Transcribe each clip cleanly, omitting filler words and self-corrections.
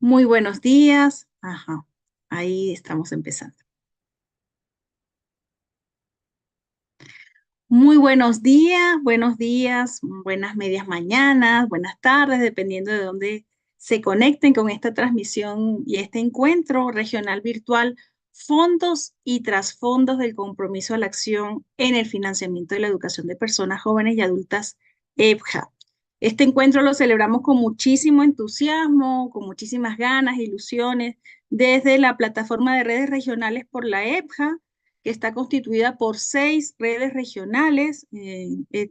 Muy buenos días. Ajá, ahí estamos empezando. Muy buenos días, buenas medias mañanas, buenas tardes, dependiendo de dónde se conecten con esta transmisión y este encuentro regional virtual, fondos y trasfondos del compromiso a la acción en el financiamiento de la educación de personas jóvenes y adultas EPJA. Este encuentro lo celebramos con muchísimo entusiasmo, con muchísimas ganas, ilusiones, desde la plataforma de redes regionales por la EPJA, que está constituida por 6 redes regionales.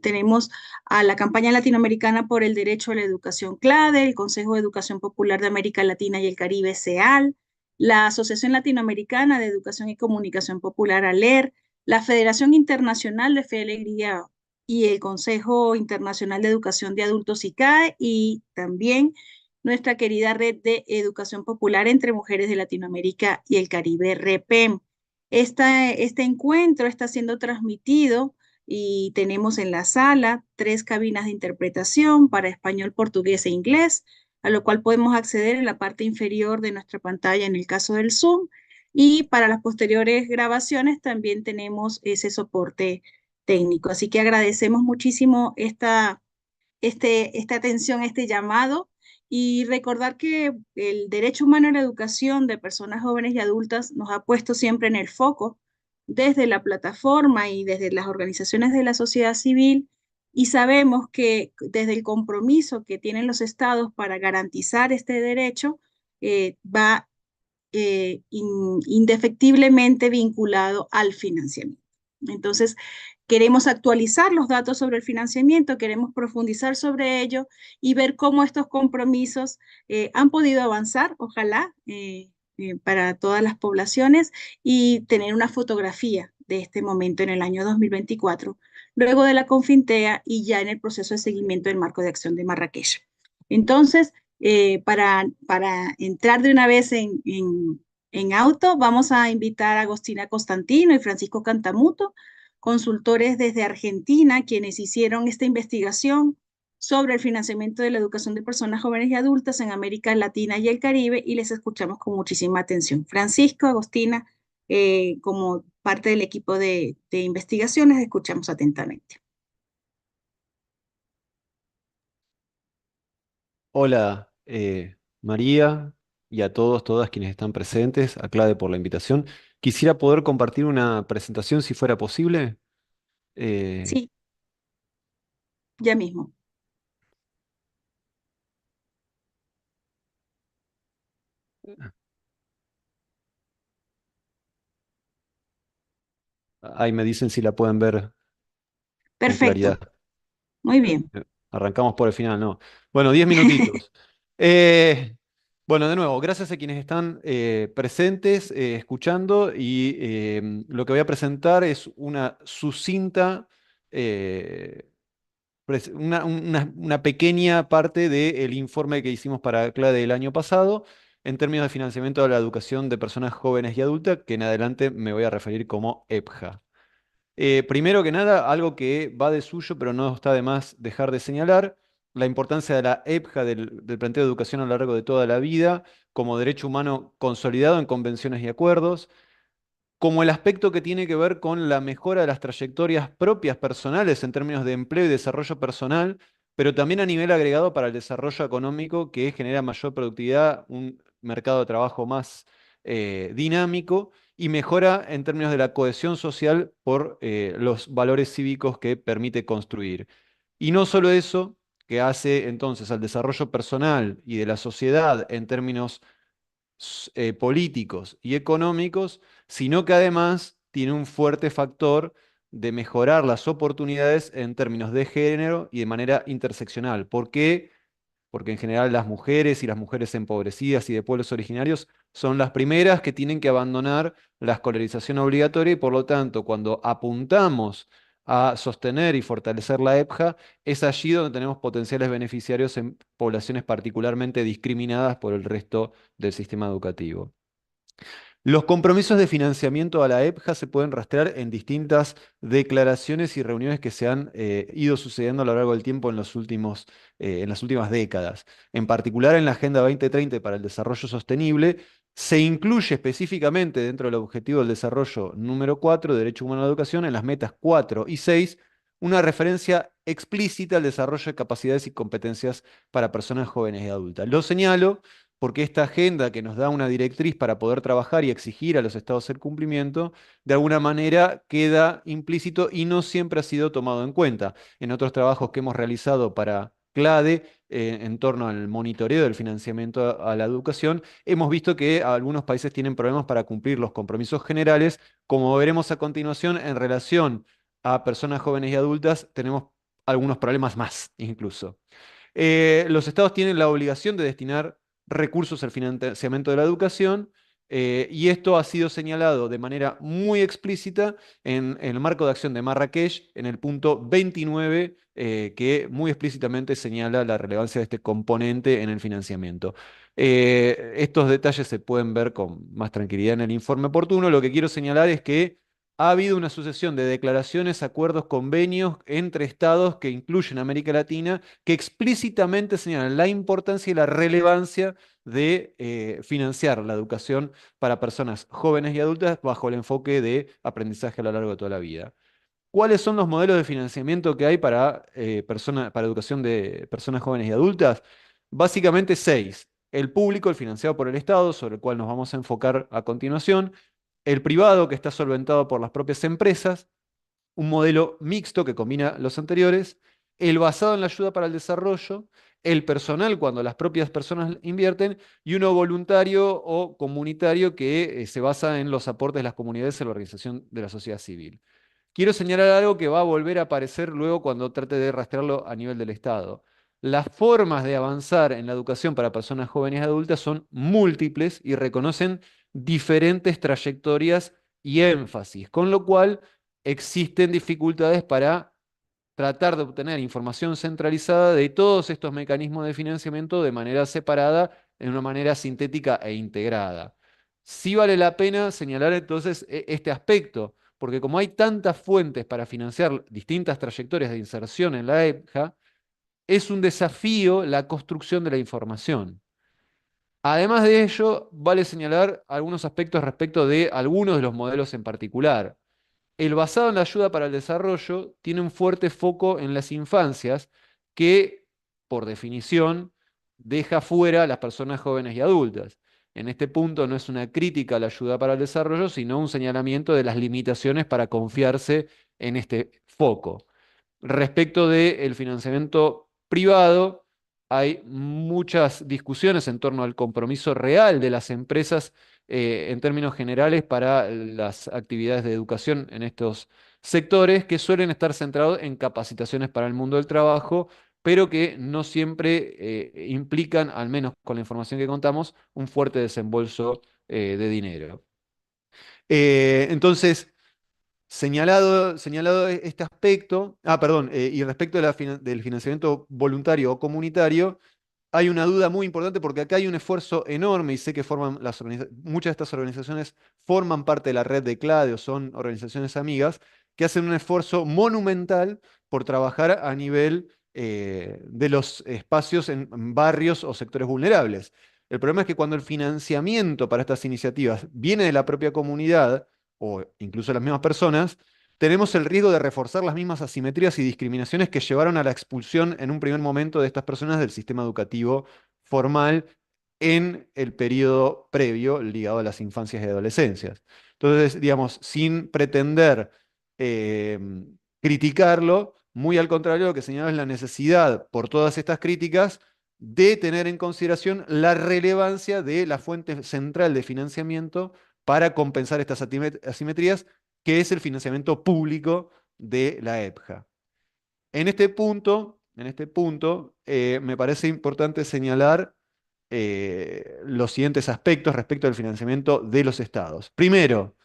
Tenemos a la campaña latinoamericana por el derecho a la educación CLADE, el Consejo de Educación Popular de América Latina y el Caribe, CEAL, la Asociación Latinoamericana de Educación y Comunicación Popular, ALER, la Federación Internacional de Fe y Alegría y el Consejo Internacional de Educación de Adultos, ICAE, y también nuestra querida Red de Educación Popular entre Mujeres de Latinoamérica y el Caribe, REPEM. Este encuentro está siendo transmitido y tenemos en la sala 3 cabinas de interpretación para español, portugués e inglés, a lo cual podemos acceder en la parte inferior de nuestra pantalla en el caso del Zoom. Y para las posteriores grabaciones también tenemos ese soporte técnico. Así que agradecemos muchísimo esta atención, este llamado, y recordar que el derecho humano a la educación de personas jóvenes y adultas nos ha puesto siempre en el foco desde la plataforma y desde las organizaciones de la sociedad civil, y sabemos que desde el compromiso que tienen los estados para garantizar este derecho, va indefectiblemente vinculado al financiamiento. Entonces, queremos actualizar los datos sobre el financiamiento, queremos profundizar sobre ello y ver cómo estos compromisos han podido avanzar, ojalá, para todas las poblaciones, y tener una fotografía de este momento en el año 2024, luego de la Confintea y ya en el proceso de seguimiento del marco de acción de Marrakech. Entonces, para entrar de una vez en auto, vamos a invitar a Agostina Constantino y Francisco Cantamuto, consultores desde Argentina, quienes hicieron esta investigación sobre el financiamiento de la educación de personas jóvenes y adultas en América Latina y el Caribe, y les escuchamos con muchísima atención. Francisco, Agostina, como parte del equipo de investigaciones, escuchamos atentamente. Hola, María, y a todos, todas quienes están presentes, a Claude por la invitación. Quisiera poder compartir una presentación si fuera posible. Eh, Sí, ya mismo. Ahí me dicen si la pueden ver con claridad. Perfecto, muy bien. Arrancamos por el final, ¿no? Bueno, 10 minutitos. Eh, bueno, de nuevo, gracias a quienes están presentes, escuchando, y lo que voy a presentar es una sucinta eh, una pequeña parte del informe que hicimos para CLADE el año pasado en términos de financiamiento de la educación de personas jóvenes y adultas, que en adelante me voy a referir como EPJA. Primero que nada, algo que va de suyo, pero no está de más dejar de señalar, la importancia de la EPJA, del planteo de educación a lo largo de toda la vida, como derecho humano consolidado en convenciones y acuerdos, como el aspecto que tiene que ver con la mejora de las trayectorias propias personales en términos de empleo y desarrollo personal, pero también a nivel agregado para el desarrollo económico que genera mayor productividad, un mercado de trabajo más dinámico y mejora en términos de la cohesión social por los valores cívicos que permite construir. Y no solo eso, que hace entonces al desarrollo personal y de la sociedad en términos políticos y económicos, sino que además tiene un fuerte factor de mejorar las oportunidades en términos de género y de manera interseccional. ¿Por qué? Porque en general las mujeres y las mujeres empobrecidas y de pueblos originarios son las primeras que tienen que abandonar la escolarización obligatoria, y por lo tanto, cuando apuntamos a sostener y fortalecer la EPJA, es allí donde tenemos potenciales beneficiarios en poblaciones particularmente discriminadas por el resto del sistema educativo. Los compromisos de financiamiento a la EPJA se pueden rastrear en distintas declaraciones y reuniones que se han ido sucediendo a lo largo del tiempo en las últimas décadas. En particular, en la Agenda 2030 para el Desarrollo Sostenible, se incluye específicamente dentro del objetivo del desarrollo número 4, Derecho Humano a la Educación, en las metas 4 y 6, una referencia explícita al desarrollo de capacidades y competencias para personas jóvenes y adultas. Lo señalo porque esta agenda que nos da una directriz para poder trabajar y exigir a los estados el cumplimiento, de alguna manera queda implícito y no siempre ha sido tomado en cuenta. En otros trabajos que hemos realizado para CLADE, en torno al monitoreo del financiamiento a la educación, hemos visto que algunos países tienen problemas para cumplir los compromisos generales. Como veremos a continuación, en relación a personas jóvenes y adultas, tenemos algunos problemas más incluso. Los estados tienen la obligación de destinar recursos al financiamiento de la educación, y esto ha sido señalado de manera muy explícita en el marco de acción de Marrakech, en el punto 29, que muy explícitamente señala la relevancia de este componente en el financiamiento. Estos detalles se pueden ver con más tranquilidad en el informe oportuno. Lo que quiero señalar es que ha habido una sucesión de declaraciones, acuerdos, convenios entre estados que incluyen América Latina, que explícitamente señalan la importancia y la relevancia de financiar la educación para personas jóvenes y adultas bajo el enfoque de aprendizaje a lo largo de toda la vida. ¿Cuáles son los modelos de financiamiento que hay para educación de personas jóvenes y adultas? Básicamente seis. El público, el financiado por el Estado, sobre el cual nos vamos a enfocar a continuación. El privado, que está solventado por las propias empresas. Un modelo mixto que combina los anteriores, el basado en la ayuda para el desarrollo, el personal cuando las propias personas invierten, y uno voluntario o comunitario que se basa en los aportes de las comunidades en la organización de la sociedad civil. Quiero señalar algo que va a volver a aparecer luego cuando trate de rastrearlo a nivel del Estado. Las formas de avanzar en la educación para personas jóvenes y adultas son múltiples y reconocen diferentes trayectorias y énfasis, con lo cual existen dificultades para tratar de obtener información centralizada de todos estos mecanismos de financiamiento de manera separada, en una manera sintética e integrada. Sí vale la pena señalar entonces este aspecto, porque como hay tantas fuentes para financiar distintas trayectorias de inserción en la EPJA, es un desafío la construcción de la información. Además de ello, vale señalar algunos aspectos respecto de algunos de los modelos en particular. El basado en la ayuda para el desarrollo tiene un fuerte foco en las infancias que, por definición, deja fuera a las personas jóvenes y adultas. En este punto no es una crítica a la ayuda para el desarrollo, sino un señalamiento de las limitaciones para confiarse en este foco. Respecto del financiamiento privado, hay muchas discusiones en torno al compromiso real de las empresas en términos generales para las actividades de educación en estos sectores que suelen estar centrados en capacitaciones para el mundo del trabajo, pero que no siempre implican, al menos con la información que contamos, un fuerte desembolso de dinero. Entonces, señalado este aspecto, perdón, y respecto de del financiamiento voluntario o comunitario, hay una duda muy importante porque acá hay un esfuerzo enorme y sé que muchas de estas organizaciones forman parte de la red de CLADE o son organizaciones amigas que hacen un esfuerzo monumental por trabajar a nivel de los espacios en barrios o sectores vulnerables. El problema es que cuando el financiamiento para estas iniciativas viene de la propia comunidad o incluso de las mismas personas, tenemos el riesgo de reforzar las mismas asimetrías y discriminaciones que llevaron a la expulsión en un primer momento de estas personas del sistema educativo formal en el periodo previo ligado a las infancias y adolescencias. Entonces, digamos, sin pretender eh, criticarlo, muy al contrario, lo que señala es la necesidad, por todas estas críticas, de tener en consideración la relevancia de la fuente central de financiamiento para compensar estas asimetrías, que es el financiamiento público de la EPJA. En este punto, me parece importante señalar los siguientes aspectos respecto al financiamiento de los estados. Primero,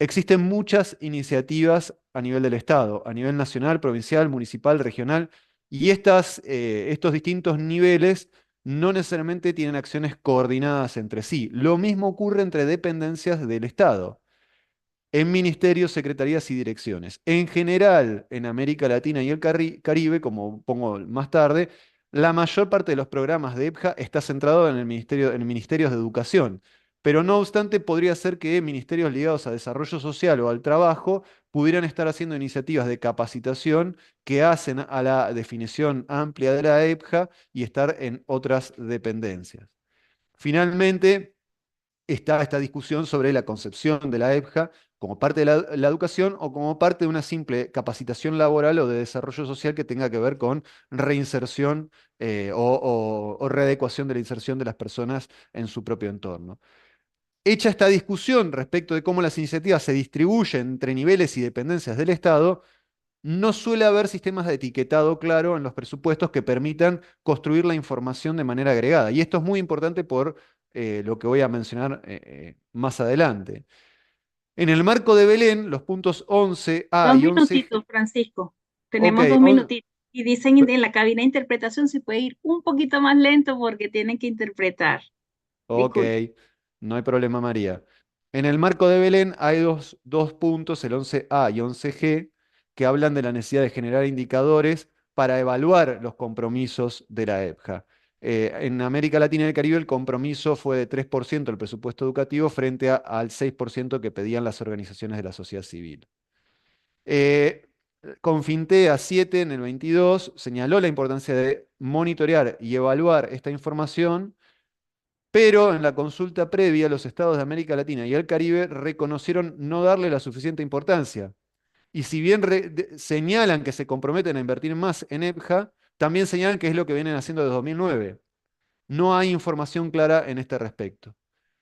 existen muchas iniciativas a nivel del Estado, a nivel nacional, provincial, municipal, regional, y estos distintos niveles no necesariamente tienen acciones coordinadas entre sí. Lo mismo ocurre entre dependencias del Estado en ministerios, secretarías y direcciones. En general, en América Latina y el Caribe, como pongo más tarde, la mayor parte de los programas de EPJA está centrado en el ministerio, en ministerios de educación. Pero no obstante, podría ser que ministerios ligados a desarrollo social o al trabajo pudieran estar haciendo iniciativas de capacitación que hacen a la definición amplia de la EPJA y estar en otras dependencias. Finalmente, está esta discusión sobre la concepción de la EPJA como parte de la educación o como parte de una simple capacitación laboral o de desarrollo social que tenga que ver con reinserción o readecuación de la inserción de las personas en su propio entorno. Hecha esta discusión respecto de cómo las iniciativas se distribuyen entre niveles y dependencias del Estado, no suele haber sistemas de etiquetado claro en los presupuestos que permitan construir la información de manera agregada. Y esto es muy importante por lo que voy a mencionar más adelante. En el marco de Belén, los puntos 11A Dos y 11G. minutitos, Francisco. Ok, Tenemos 2 minutitos. Y dicen en la cabina de interpretación si puede ir un poquito más lento porque tienen que interpretar. ok, Disculpe. no hay problema, María. En el marco de Belén hay dos puntos, el 11A y 11G, que hablan de la necesidad de generar indicadores para evaluar los compromisos de la EPJA. En América Latina y el Caribe el compromiso fue de 3% del presupuesto educativo frente al 6% que pedían las organizaciones de la sociedad civil. Eh, Confintea 7 en el 22 señaló la importancia de monitorear y evaluar esta información, pero en la consulta previa, los estados de América Latina y el Caribe reconocieron no darle la suficiente importancia. Y si bien señalan que se comprometen a invertir más en EPJA, también señalan que es lo que vienen haciendo desde 2009. No hay información clara en este respecto.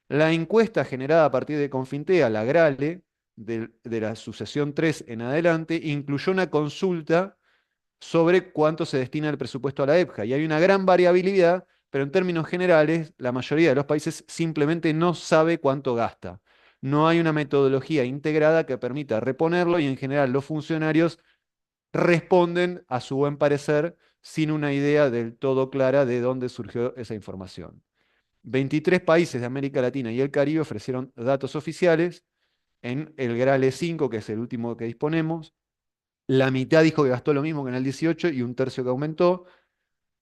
La encuesta generada a partir de Confintea, la GRALE, de la sucesión 3 en adelante, incluyó una consulta sobre cuánto se destina el presupuesto a la EPJA. Y hay una gran variabilidad, pero en términos generales, la mayoría de los países simplemente no sabe cuánto gasta. No hay una metodología integrada que permita reponerlo y en general los funcionarios responden a su buen parecer sin una idea del todo clara de dónde surgió esa información. 23 países de América Latina y el Caribe ofrecieron datos oficiales. En el GRALE 5, que es el último que disponemos, la mitad dijo que gastó lo mismo que en el 18 y un tercio que aumentó,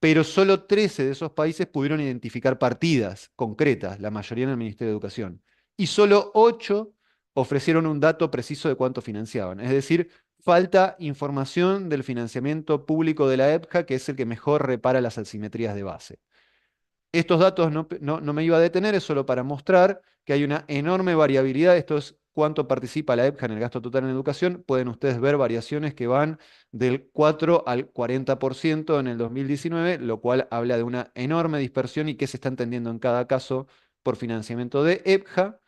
pero solo 13 de esos países pudieron identificar partidas concretas, la mayoría en el Ministerio de Educación, y solo 8 ofrecieron un dato preciso de cuánto financiaban. Es decir, falta información del financiamiento público de la EPJA, que es el que mejor repara las asimetrías de base. Estos datos no me iba a detener, es solo para mostrar que hay una enorme variabilidad. Esto es cuánto participa la EPJA en el gasto total en educación. Pueden ustedes ver variaciones que van del 4 al 40% en el 2019, lo cual habla de una enorme dispersión y qué se está entendiendo en cada caso por financiamiento de EPJA.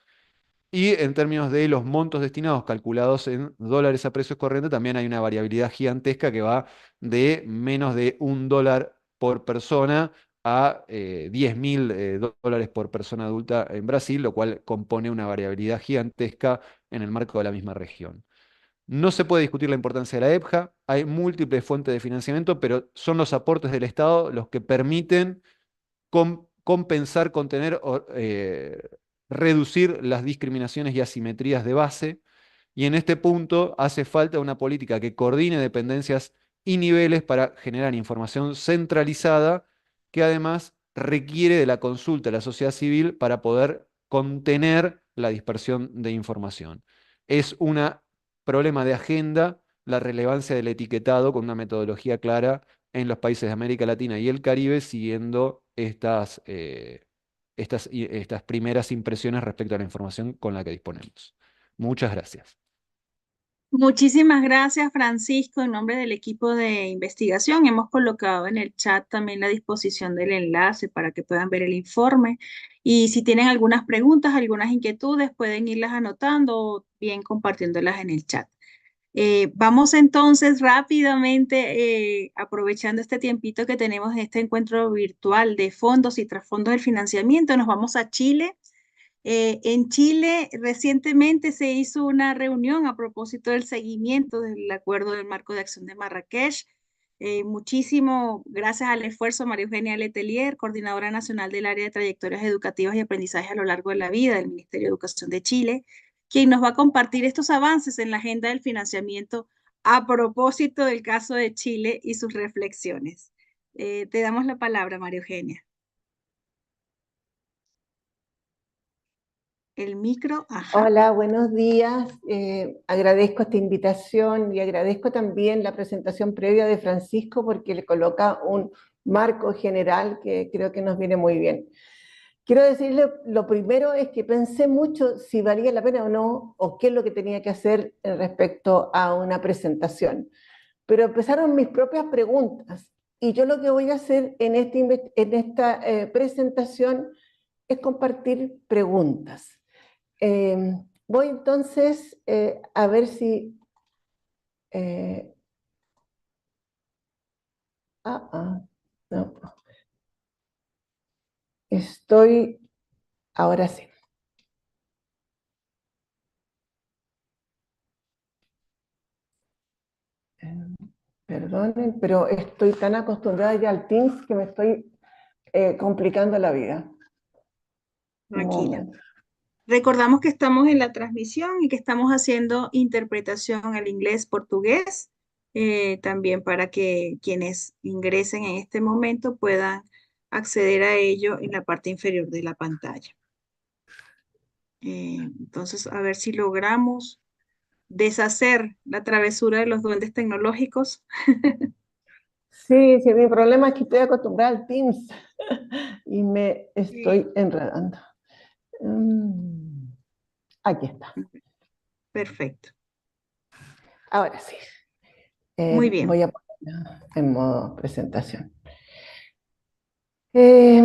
Y en términos de los montos destinados calculados en dólares a precios corrientes, también hay una variabilidad gigantesca que va de menos de $1 por persona a 10.000 dólares por persona adulta en Brasil, lo cual compone una variabilidad gigantesca en el marco de la misma región. No se puede discutir la importancia de la EPJA, hay múltiples fuentes de financiamiento, pero son los aportes del Estado los que permiten compensar, contener o reducir las discriminaciones y asimetrías de base. Y en este punto hace falta una política que coordine dependencias y niveles para generar información centralizada que además requiere de la consulta de la sociedad civil para poder contener la dispersión de información. Es un problema de agenda la relevancia del etiquetado con una metodología clara en los países de América Latina y el Caribe, siguiendo estas primeras impresiones respecto a la información con la que disponemos. Muchas gracias. Muchísimas gracias, Francisco. En nombre del equipo de investigación, hemos colocado en el chat también la disposición del enlace para que puedan ver el informe. Y si tienen algunas preguntas, algunas inquietudes, pueden irlas anotando o bien compartiéndolas en el chat. Vamos entonces rápidamente, aprovechando este tiempito que tenemos en este encuentro virtual de fondos y trasfondos del financiamiento, nos vamos a Chile. En Chile recientemente se hizo una reunión a propósito del seguimiento del Acuerdo del Marco de Acción de Marrakech. Muchísimo gracias al esfuerzo de María Eugenia Letelier, coordinadora nacional del área de trayectorias educativas y aprendizaje a lo largo de la vida del Ministerio de Educación de Chile, quien nos va a compartir estos avances en la agenda del financiamiento a propósito del caso de Chile y sus reflexiones. Te damos la palabra, María Eugenia. El micro, ajá. Hola, buenos días. Agradezco esta invitación y agradezco también la presentación previa de Francisco porque le coloca un marco general que creo que nos viene muy bien. Quiero decirle, lo primero es que pensé mucho si valía la pena o no, o qué es lo que tenía que hacer respecto a una presentación. Pero empezaron mis propias preguntas y yo lo que voy a hacer en esta presentación es compartir preguntas. Voy entonces a ver si... eh, no, estoy... Ahora sí. Perdonen, pero estoy tan acostumbrada ya al Teams que me estoy complicando la vida. Un Tranquila. momento. Recordamos que estamos en la transmisión y que estamos haciendo interpretación al inglés-portugués, también para que quienes ingresen en este momento puedan acceder a ello en la parte inferior de la pantalla. Entonces, a ver si logramos deshacer la travesura de los duendes tecnológicos. Sí, sí, mi problema es que estoy acostumbrada al Teams y me Sí. estoy enredando. Aquí está. Perfecto. Ahora sí. Muy bien. Voy a ponerla en modo presentación. Eh,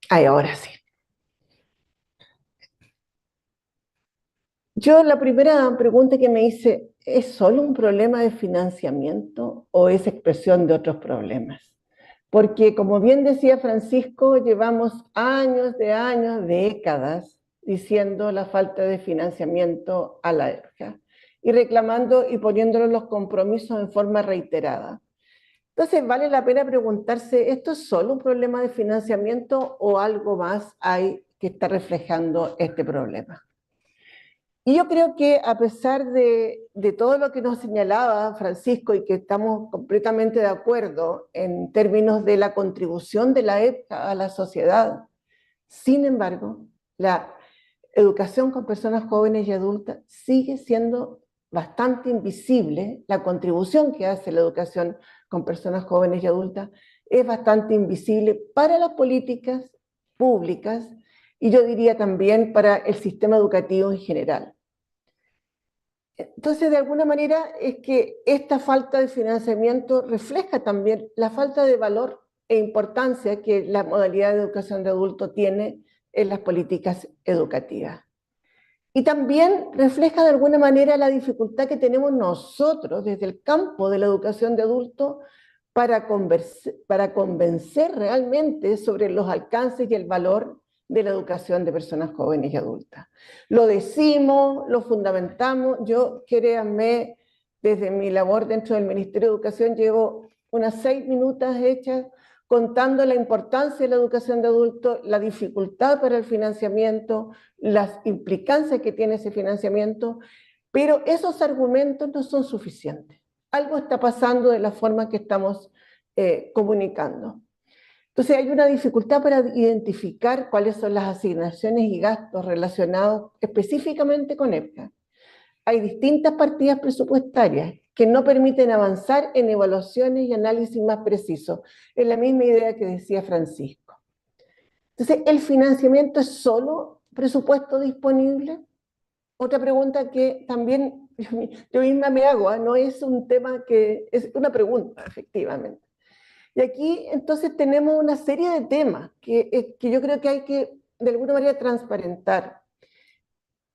ahora sí. Yo la primera pregunta que me hice, ¿es solo un problema de financiamiento o es expresión de otros problemas? Porque como bien decía Francisco, llevamos años, décadas, diciendo la falta de financiamiento a la ERJA y reclamando y poniéndolo los compromisos en forma reiterada. Entonces, vale la pena preguntarse, ¿esto es solo un problema de financiamiento o algo más hay que está reflejando este problema? Y yo creo que a pesar de todo lo que nos señalaba Francisco y que estamos completamente de acuerdo en términos de la contribución de la EPCA a la sociedad, sin embargo, la educación con personas jóvenes y adultas sigue siendo bastante invisible. La contribución que hace la educación con personas jóvenes y adultas es bastante invisible para las políticas públicas y yo diría también para el sistema educativo en general. Entonces, de alguna manera, es que esta falta de financiamiento refleja también la falta de valor e importancia que la modalidad de educación de adulto tiene en las políticas educativas. Y también refleja de alguna manera la dificultad que tenemos nosotros desde el campo de la educación de adulto para convencer realmente sobre los alcances y el valor de la educación de personas jóvenes y adultas. Lo decimos, lo fundamentamos. Yo, créanme, desde mi labor dentro del Ministerio de Educación llevo unas 6 minutos hechas contando la importancia de la educación de adultos, la dificultad para el financiamiento, las implicancias que tiene ese financiamiento, pero esos argumentos no son suficientes. Algo está pasando de la forma que estamos comunicando. Entonces hay una dificultad para identificar cuáles son las asignaciones y gastos relacionados específicamente con EPCA. Hay distintas partidas presupuestarias que no permiten avanzar en evaluaciones y análisis más precisos. Es la misma idea que decía Francisco. Entonces, ¿el financiamiento es solo presupuesto disponible? Otra pregunta que también yo misma me hago, no es un tema que, es una pregunta, efectivamente. Y aquí entonces tenemos una serie de temas que yo creo que hay que de alguna manera transparentar.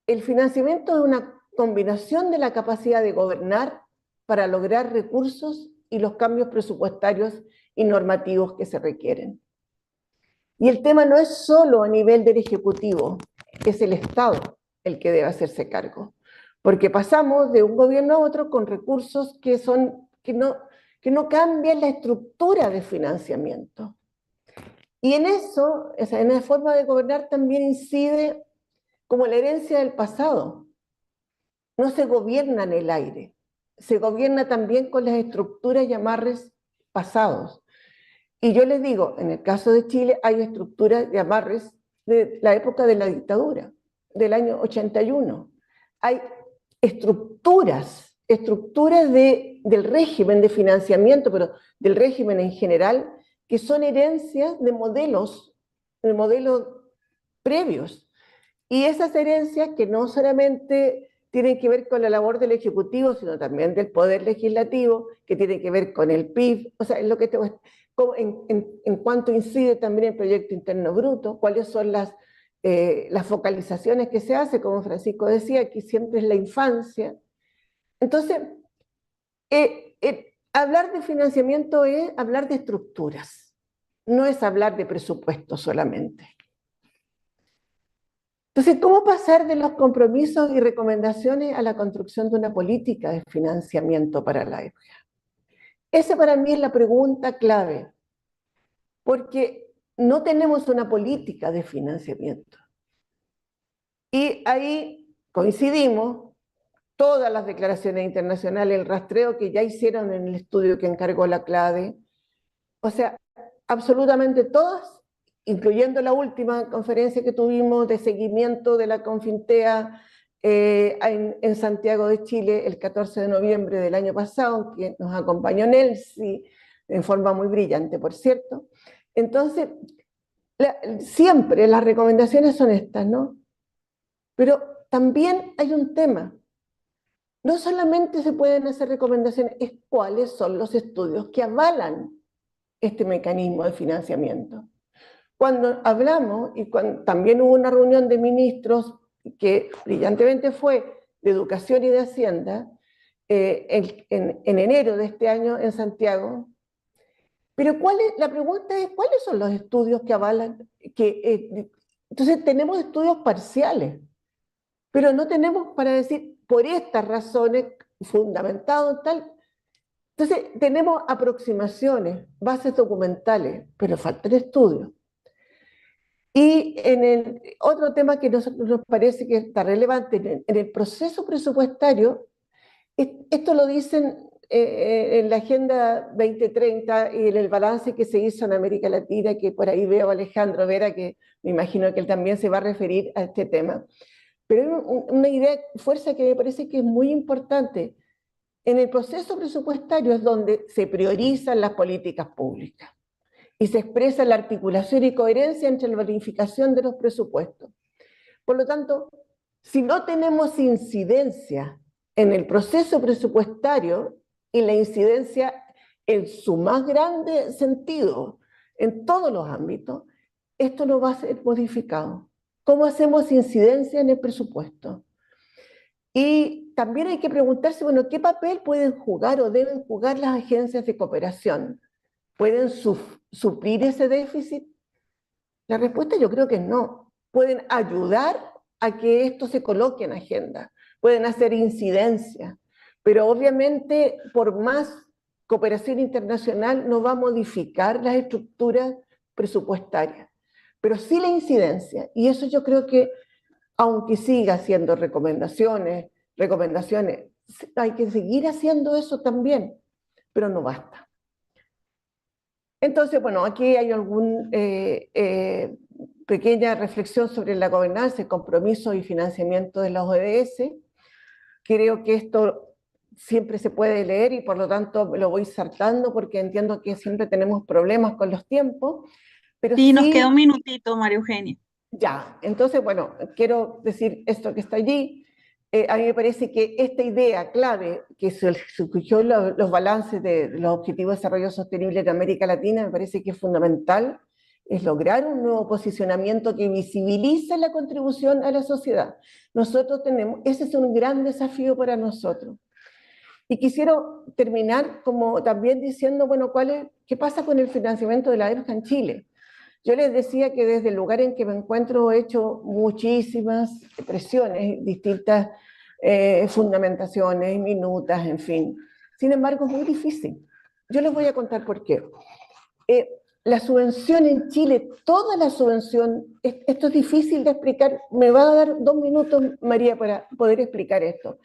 El financiamiento es una combinación de la capacidad de gobernar para lograr recursos y los cambios presupuestarios y normativos que se requieren. Y el tema no es solo a nivel del Ejecutivo, es el Estado el que debe hacerse cargo. porque pasamos de un gobierno a otro con recursos que no cambian la estructura de financiamiento. Y en eso, o sea, en la forma de gobernar también incide como la herencia del pasado. No se gobierna en el aire, se gobierna también con las estructuras y amarres pasados. Y yo les digo, en el caso de Chile hay estructuras y amarres de la época de la dictadura, del año 81. Hay estructuras del régimen de financiamiento, pero del régimen en general, que son herencias de modelos previos. Y esas herencias que no solamente tienen que ver con la labor del Ejecutivo, sino también del Poder Legislativo, que tiene que ver con el PIB, o sea, en cuanto incide también el Producto Interno Bruto, cuáles son las focalizaciones que se hace, como Francisco decía, que siempre es la infancia. Entonces, hablar de financiamiento es hablar de estructuras, no es hablar de presupuesto solamente. Entonces, ¿cómo pasar de los compromisos y recomendaciones a la construcción de una política de financiamiento para la EPGA? Esa para mí es la pregunta clave, porque no tenemos una política de financiamiento. Y ahí coincidimos, todas las declaraciones internacionales, el rastreo que ya hicieron en el estudio que encargó la CLADE, o sea, absolutamente todas, incluyendo la última conferencia que tuvimos de seguimiento de la Confintea en Santiago de Chile el 14 de noviembre del año pasado, que nos acompañó Nelsi, en forma muy brillante, por cierto. Entonces, siempre las recomendaciones son estas, ¿no? Pero también hay un tema. No solamente se pueden hacer recomendaciones, es cuáles son los estudios que avalan este mecanismo de financiamiento. Cuando hablamos, y también hubo una reunión de ministros que brillantemente fue de Educación y de Hacienda, en enero de este año en Santiago, pero la pregunta es, ¿cuáles son los estudios que avalan? Entonces tenemos estudios parciales, pero no tenemos para decir, por estas razones, fundamentado tal. Entonces tenemos aproximaciones, bases documentales, pero falta el estudio. Y en el otro tema que nos parece que está relevante, en el proceso presupuestario, esto lo dicen en la Agenda 2030 y en el balance que se hizo en América Latina, que por ahí veo a Alejandro Vera, que me imagino que él también se va a referir a este tema. Pero hay una idea, fuerza que me parece que es muy importante. En el proceso presupuestario es donde se priorizan las políticas públicas y se expresa la articulación y coherencia entre la planificación de los presupuestos. Por lo tanto, si no tenemos incidencia en el proceso presupuestario y la incidencia en su más grande sentido, en todos los ámbitos, esto no va a ser modificado. ¿Cómo hacemos incidencia en el presupuesto? Y también hay que preguntarse, bueno, ¿qué papel pueden jugar o deben jugar las agencias de cooperación? ¿Pueden suplir ese déficit? La respuesta yo creo que no. Pueden ayudar a que esto se coloque en agenda, pueden hacer incidencia, pero obviamente por más cooperación internacional no va a modificar las estructuras presupuestarias, pero sí la incidencia, y eso yo creo que aunque siga haciendo recomendaciones, hay que seguir haciendo eso también, pero no basta. Entonces, bueno, aquí hay alguna pequeña reflexión sobre la gobernanza, compromiso y financiamiento de las ODS. Creo que esto siempre se puede leer y por lo tanto lo voy saltando porque entiendo que siempre tenemos problemas con los tiempos. Pero sí, nos queda un minutito, María Eugenia. Ya, entonces, bueno, quiero decir esto que está allí. A mí me parece que esta idea clave que se surgió los balances de los Objetivos de Desarrollo Sostenible de América Latina, me parece que es fundamental, es lograr un nuevo posicionamiento que visibilice la contribución a la sociedad. Ese es un gran desafío para nosotros. Y quisiera terminar como también diciendo, bueno, ¿qué pasa con el financiamiento de la EPGA en Chile? Yo les decía que desde el lugar en que me encuentro he hecho muchísimas presiones, distintas fundamentaciones, minutas, en fin. Sin embargo, es muy difícil. Yo les voy a contar por qué. La subvención en Chile, toda la subvención, esto es difícil de explicar, me va a dar 2 minutos, María, para poder explicar esto.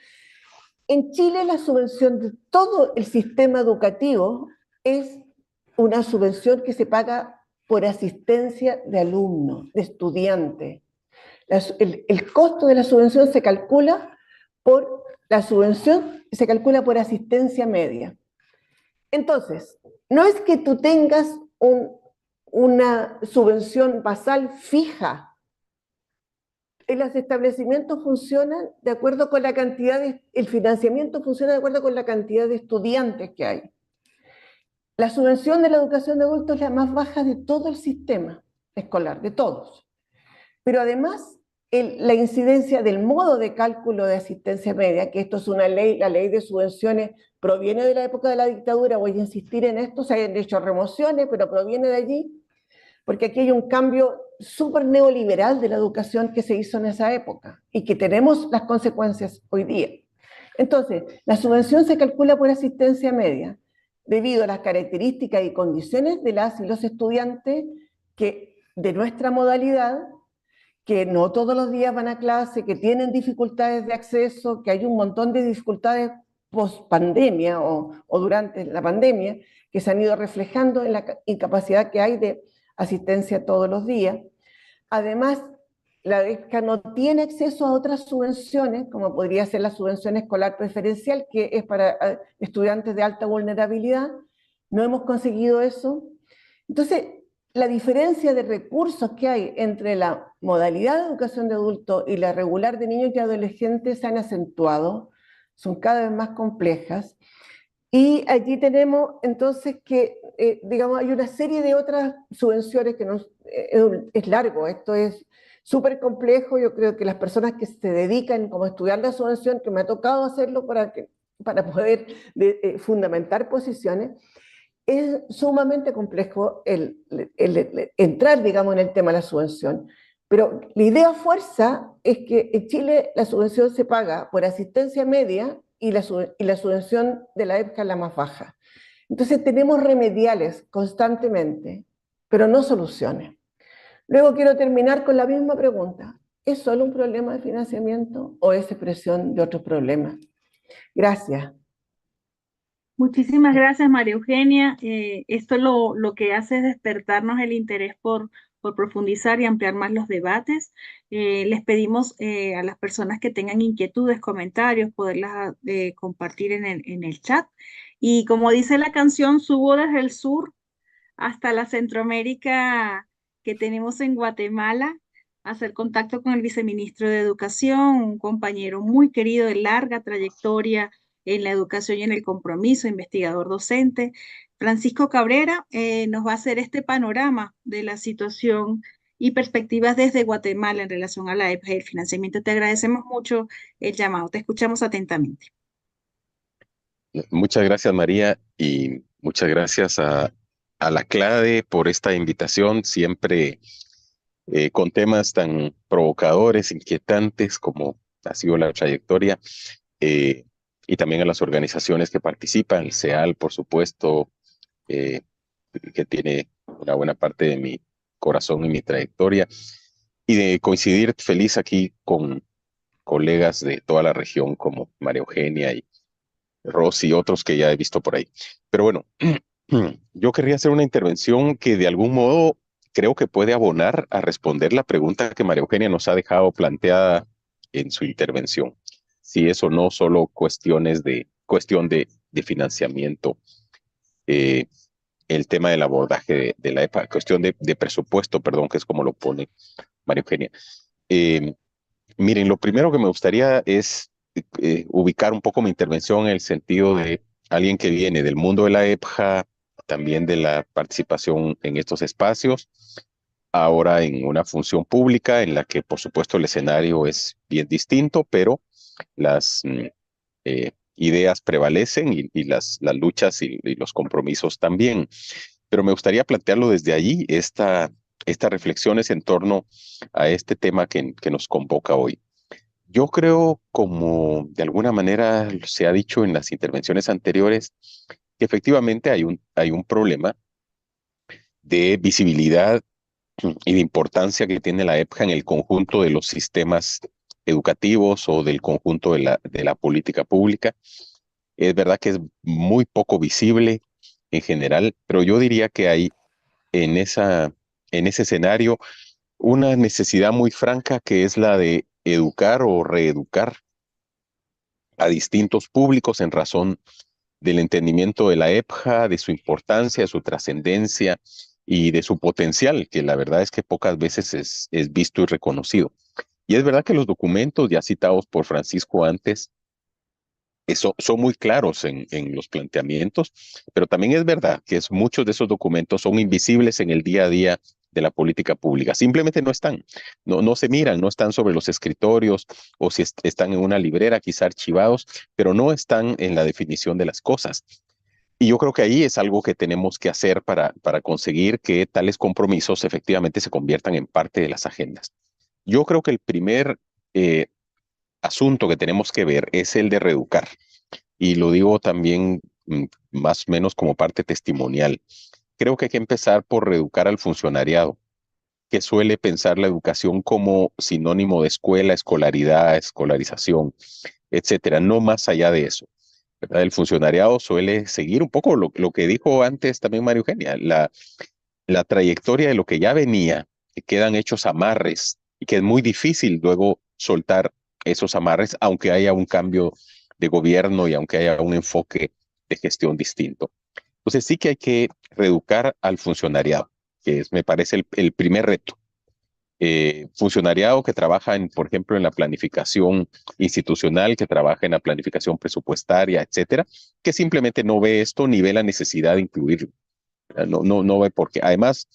En Chile la subvención de todo el sistema educativo es una subvención que se paga por asistencia de alumnos, de estudiantes. El costo de la subvención se calcula por la subvención, se calcula por asistencia media. Entonces, no es que tú tengas una subvención basal fija. Los establecimientos funcionan de acuerdo con la cantidad el financiamiento funciona de acuerdo con la cantidad de estudiantes que hay. La subvención de la educación de adultos es la más baja de todo el sistema escolar, de todos. Pero además, la incidencia del modo de cálculo de asistencia media, que esto es una ley, la ley de subvenciones proviene de la época de la dictadura, voy a insistir en esto, se han hecho remociones, pero proviene de allí, porque aquí hay un cambio súper neoliberal de la educación que se hizo en esa época y que tenemos las consecuencias hoy día. Entonces, la subvención se calcula por asistencia media, debido a las características y condiciones de las y los estudiantes de nuestra modalidad, que no todos los días van a clase, que tienen dificultades de acceso, que hay un montón de dificultades post pandemia o durante la pandemia, que se han ido reflejando en la incapacidad que hay de asistencia todos los días. Además, la ESCA no tiene acceso a otras subvenciones, como podría ser la subvención escolar preferencial, que es para estudiantes de alta vulnerabilidad. No hemos conseguido eso. Entonces, la diferencia de recursos que hay entre la modalidad de educación de adultos y la regular de niños y adolescentes se han acentuado, son cada vez más complejas. Y allí tenemos entonces que, digamos, hay una serie de otras subvenciones que es largo, esto es súper complejo. Yo creo que las personas que se dedican como a estudiar la subvención, que me ha tocado hacerlo para poder fundamentar posiciones, es sumamente complejo el entrar, digamos, en el tema de la subvención. Pero la idea fuerza es que en Chile la subvención se paga por asistencia media y la subvención de la EPCA es la más baja. Entonces tenemos remediales constantemente, pero no soluciones. Luego quiero terminar con la misma pregunta. ¿Es solo un problema de financiamiento o es expresión de otros problemas? Gracias. Muchísimas gracias, María Eugenia. Esto lo que hace es despertarnos el interés por profundizar y ampliar más los debates. Les pedimos a las personas que tengan inquietudes, comentarios, poderlas compartir en el chat. Y como dice la canción, subo desde el sur hasta la Centroamérica que tenemos en Guatemala, hacer contacto con el viceministro de Educación, un compañero muy querido de larga trayectoria en la educación y en el compromiso, investigador docente. Francisco Cabrera nos va a hacer este panorama de la situación y perspectivas desde Guatemala en relación a la EPA y el financiamiento. Te agradecemos mucho el llamado. Te escuchamos atentamente. Muchas gracias, María, y muchas gracias a la CLADE por esta invitación, siempre con temas tan provocadores, inquietantes como ha sido la trayectoria, eh, y también a las organizaciones que participan, el CEAL, por supuesto, eh, que tiene una buena parte de mi corazón y mi trayectoria, y de coincidir feliz aquí con colegas de toda la región como María Eugenia y Rosy y otros que ya he visto por ahí. Pero bueno, yo querría hacer una intervención que de algún modo creo que puede abonar a responder la pregunta que María Eugenia nos ha dejado planteada en su intervención. Si es o no solo cuestión de financiamiento, eh, el tema del abordaje de la EPA, cuestión de presupuesto, perdón, que es como lo pone María Eugenia. Eh, Miren, lo primero que me gustaría es ubicar un poco mi intervención en el sentido de alguien que viene del mundo de la EPJA, también de la participación en estos espacios, ahora en una función pública en la que, por supuesto, el escenario es bien distinto, pero las ideas prevalecen y las luchas y los compromisos también. Pero me gustaría plantearlo desde allí, estas reflexiones en torno a este tema que nos convoca hoy. Yo creo, como de alguna manera se ha dicho en las intervenciones anteriores, que efectivamente hay un problema de visibilidad y de importancia que tiene la EPJA en el conjunto de los sistemas educativos o del conjunto de de la política pública. Es verdad que es muy poco visible en general, pero yo diría que hay en en ese escenario una necesidad muy franca que es la de educar o reeducar a distintos públicos en razón del entendimiento de la EPJA, de su importancia, de su trascendencia y de su potencial, que la verdad es que pocas veces es visto y reconocido. Y es verdad que los documentos ya citados por Francisco antes eso, son muy claros en los planteamientos, pero también es verdad que muchos de esos documentos son invisibles en el día a día de la política pública. Simplemente no están, no se miran, no están sobre los escritorios o si están en una librera, quizá archivados, pero no están en la definición de las cosas. Y yo creo que ahí es algo que tenemos que hacer para conseguir que tales compromisos efectivamente se conviertan en parte de las agendas. Yo creo que el primer asunto que tenemos que ver es el de reeducar. Y lo digo también más o menos como parte testimonial. Creo que hay que empezar por reeducar al funcionariado, que suele pensar la educación como sinónimo de escuela, escolaridad, escolarización, etcétera, no más allá de eso. ¿Verdad? El funcionariado suele seguir un poco lo que dijo antes también María Eugenia, la trayectoria de lo que ya venía, que quedan hechos amarres y que es muy difícil luego soltar esos amarres, aunque haya un cambio de gobierno y aunque haya un enfoque de gestión distinto. Entonces sí que hay que reeducar al funcionariado, que es, me parece, el primer reto. Funcionariado que trabaja, por ejemplo, en la planificación institucional, que trabaja en la planificación presupuestaria, etcétera, que simplemente no ve esto ni ve la necesidad de incluirlo. No ve por qué. Además,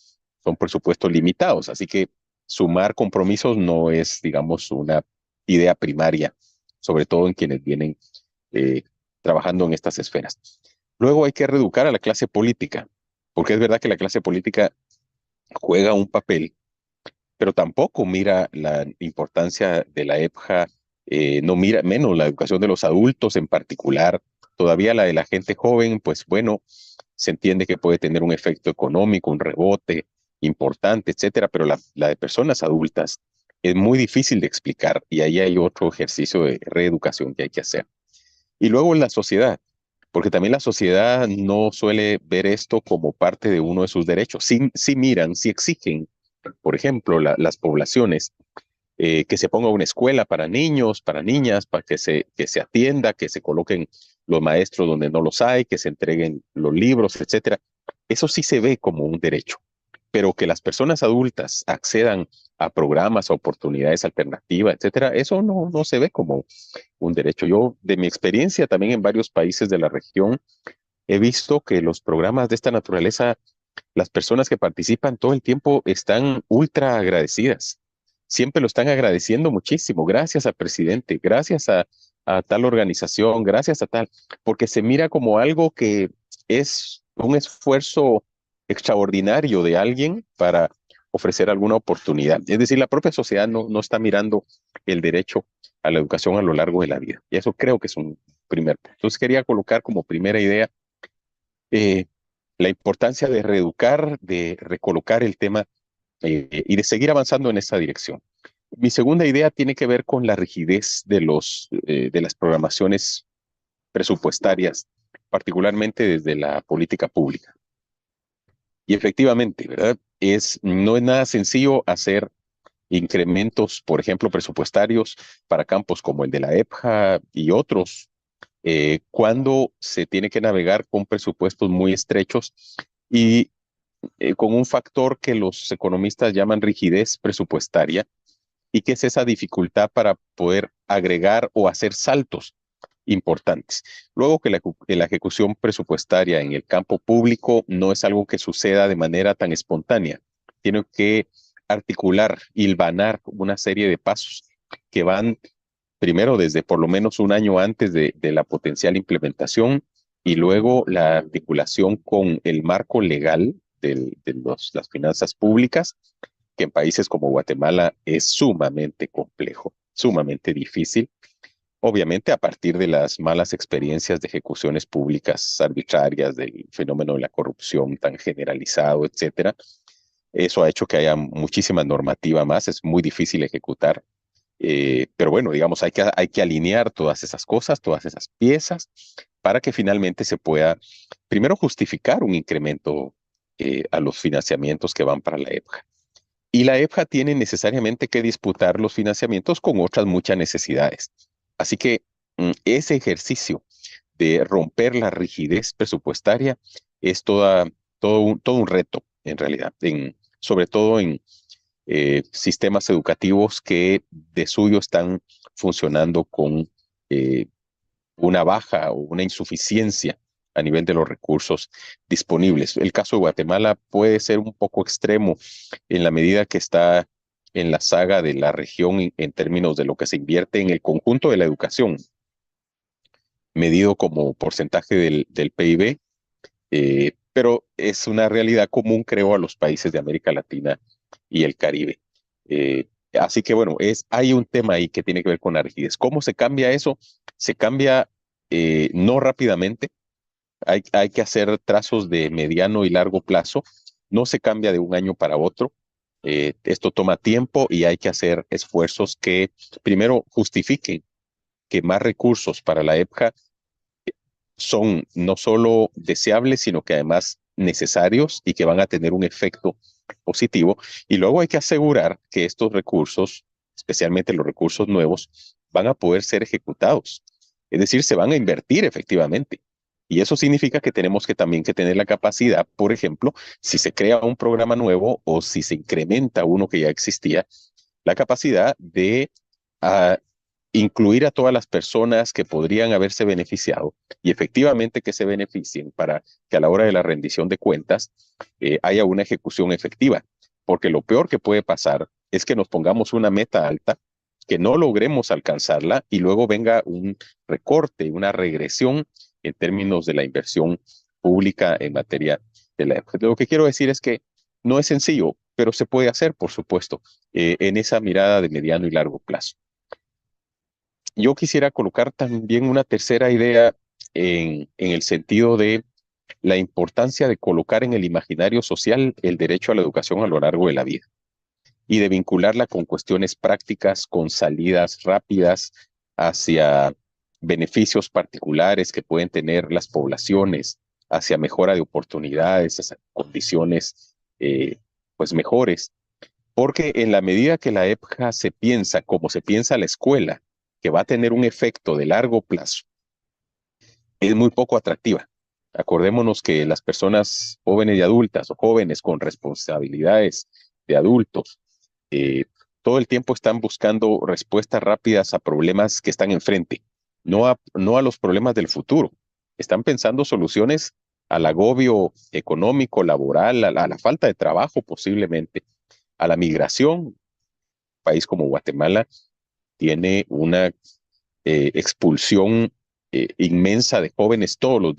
son presupuestos limitados, así que sumar compromisos no es, digamos, una idea primaria, sobre todo en quienes vienen eh, trabajando en estas esferas. Luego hay que reeducar a la clase política, porque es verdad que la clase política juega un papel, pero tampoco mira la importancia de la EPJA, no mira menos la educación de los adultos en particular, todavía la de la gente joven, pues bueno, se entiende que puede tener un efecto económico, un rebote importante, etcétera, pero la de personas adultas es muy difícil de explicar y ahí hay otro ejercicio de reeducación que hay que hacer. Y luego en la sociedad, porque también la sociedad no suele ver esto como parte de uno de sus derechos. Sí miran, sí exigen, por ejemplo, las poblaciones que se ponga una escuela para niños, para niñas, para que se atienda, que se coloquen los maestros donde no los hay, que se entreguen los libros, etcétera. Eso sí se ve como un derecho, pero que las personas adultas accedan a programas, a oportunidades alternativas, etcétera, eso no se ve como un derecho. Yo, de mi experiencia también en varios países de la región, he visto que los programas de esta naturaleza, las personas que participan todo el tiempo están ultra agradecidas. Siempre lo están agradeciendo muchísimo. Gracias al presidente, gracias a tal organización, gracias a tal, porque se mira como algo que es un esfuerzo extraordinario de alguien para ofrecer alguna oportunidad. Es decir, la propia sociedad no está mirando el derecho a la educación a lo largo de la vida. Y eso creo que es un primer punto. Entonces quería colocar como primera idea eh, la importancia de reeducar, de recolocar el tema y de seguir avanzando en esa dirección. Mi segunda idea tiene que ver con la rigidez de las programaciones presupuestarias, particularmente desde la política pública. Y efectivamente, ¿verdad? No es nada sencillo hacer incrementos, por ejemplo, presupuestarios para campos como el de la EPJA y otros cuando se tiene que navegar con presupuestos muy estrechos y con un factor que los economistas llaman rigidez presupuestaria y que es esa dificultad para poder agregar o hacer saltos importantes. Luego que la ejecución presupuestaria en el campo público no es algo que suceda de manera tan espontánea. Tiene que articular, hilvanar una serie de pasos que van primero desde por lo menos un año antes de la potencial implementación y luego la articulación con el marco legal las finanzas públicas, que en países como Guatemala es sumamente complejo. sumamente difícil. Obviamente, a partir de las malas experiencias de ejecuciones públicas arbitrarias, del fenómeno de la corrupción tan generalizado, etcétera, eso ha hecho que haya muchísima normativa más, es muy difícil ejecutar. Pero bueno, digamos, hay que alinear todas esas cosas, todas esas piezas, para que finalmente se pueda, primero, justificar un incremento a los financiamientos que van para la EPJA. Y la EPJA tiene necesariamente que disputar los financiamientos con otras muchas necesidades. Así que ese ejercicio de romper la rigidez presupuestaria es todo un reto, en realidad, sobre todo en sistemas educativos que de suyo están funcionando con eh, una baja o una insuficiencia a nivel de los recursos disponibles. El caso de Guatemala puede ser un poco extremo en la medida que está en la saga de la región en términos de lo que se invierte en el conjunto de la educación, medido como porcentaje del PIB, pero es una realidad común, creo, a los países de América Latina y el Caribe. Así que bueno, hay un tema ahí que tiene que ver con la rigidez. ¿Cómo se cambia eso? Se cambia no rápidamente, hay que hacer trazos de mediano y largo plazo, no se cambia de un año para otro. Esto toma tiempo y hay que hacer esfuerzos que primero justifiquen que más recursos para la EPJA son no solo deseables, sino que además necesarios y que van a tener un efecto positivo. Y luego hay que asegurar que estos recursos, especialmente los recursos nuevos, van a poder ser ejecutados. Es decir, se van a invertir efectivamente. Y eso significa que tenemos que también que tener la capacidad, por ejemplo, si se crea un programa nuevo o si se incrementa uno que ya existía, la capacidad de uh, incluir a todas las personas que podrían haberse beneficiado y efectivamente que se beneficien para que a la hora de la rendición de cuentas haya una ejecución efectiva. Porque lo peor que puede pasar es que nos pongamos una meta alta, que no logremos alcanzarla y luego venga un recorte, una regresión en términos de la inversión pública en materia de la EPJA. Lo que quiero decir es que no es sencillo, pero se puede hacer, por supuesto, en esa mirada de mediano y largo plazo. Yo quisiera colocar también una tercera idea en el sentido de la importancia de colocar en el imaginario social el derecho a la educación a lo largo de la vida y de vincularla con cuestiones prácticas, con salidas rápidas hacia beneficios particulares que pueden tener las poblaciones, hacia mejora de oportunidades, hacia condiciones pues mejores. Porque en la medida que la EPJA se piensa como se piensa la escuela, que va a tener un efecto de largo plazo, es muy poco atractiva. Acordémonos que las personas jóvenes y adultas o jóvenes con responsabilidades de adultos, todo el tiempo están buscando respuestas rápidas a problemas que están enfrente, no a los problemas del futuro. Están pensando soluciones al agobio económico, laboral, a la falta de trabajo posiblemente, a la migración. Un país como Guatemala tiene una expulsión inmensa de jóvenes todos los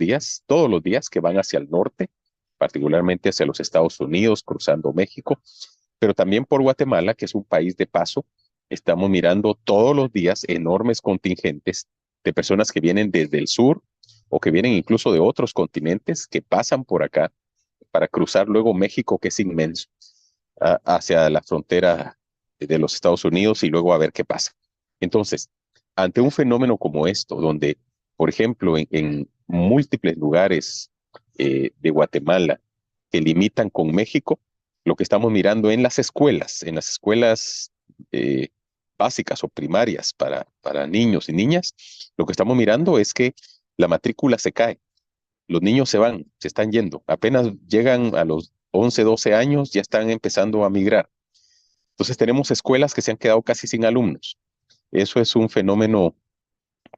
días que van hacia el norte, particularmente hacia los Estados Unidos, cruzando México, pero también por Guatemala, que es un país de paso. Estamos mirando todos los días enormes contingentes de personas que vienen desde el sur o que vienen incluso de otros continentes, que pasan por acá para cruzar luego México, que es inmenso, hacia la frontera de los Estados Unidos y luego a ver qué pasa. Entonces, ante un fenómeno como esto, donde, por ejemplo, en múltiples lugares de Guatemala que limitan con México, lo que estamos mirando en las escuelas eh, básicas o primarias para niños y niñas, lo que estamos mirando es que la matrícula se cae. Los niños se están yendo. Apenas llegan a los 11, 12 años, ya están empezando a migrar. Entonces tenemos escuelas que se han quedado casi sin alumnos. Eso es un fenómeno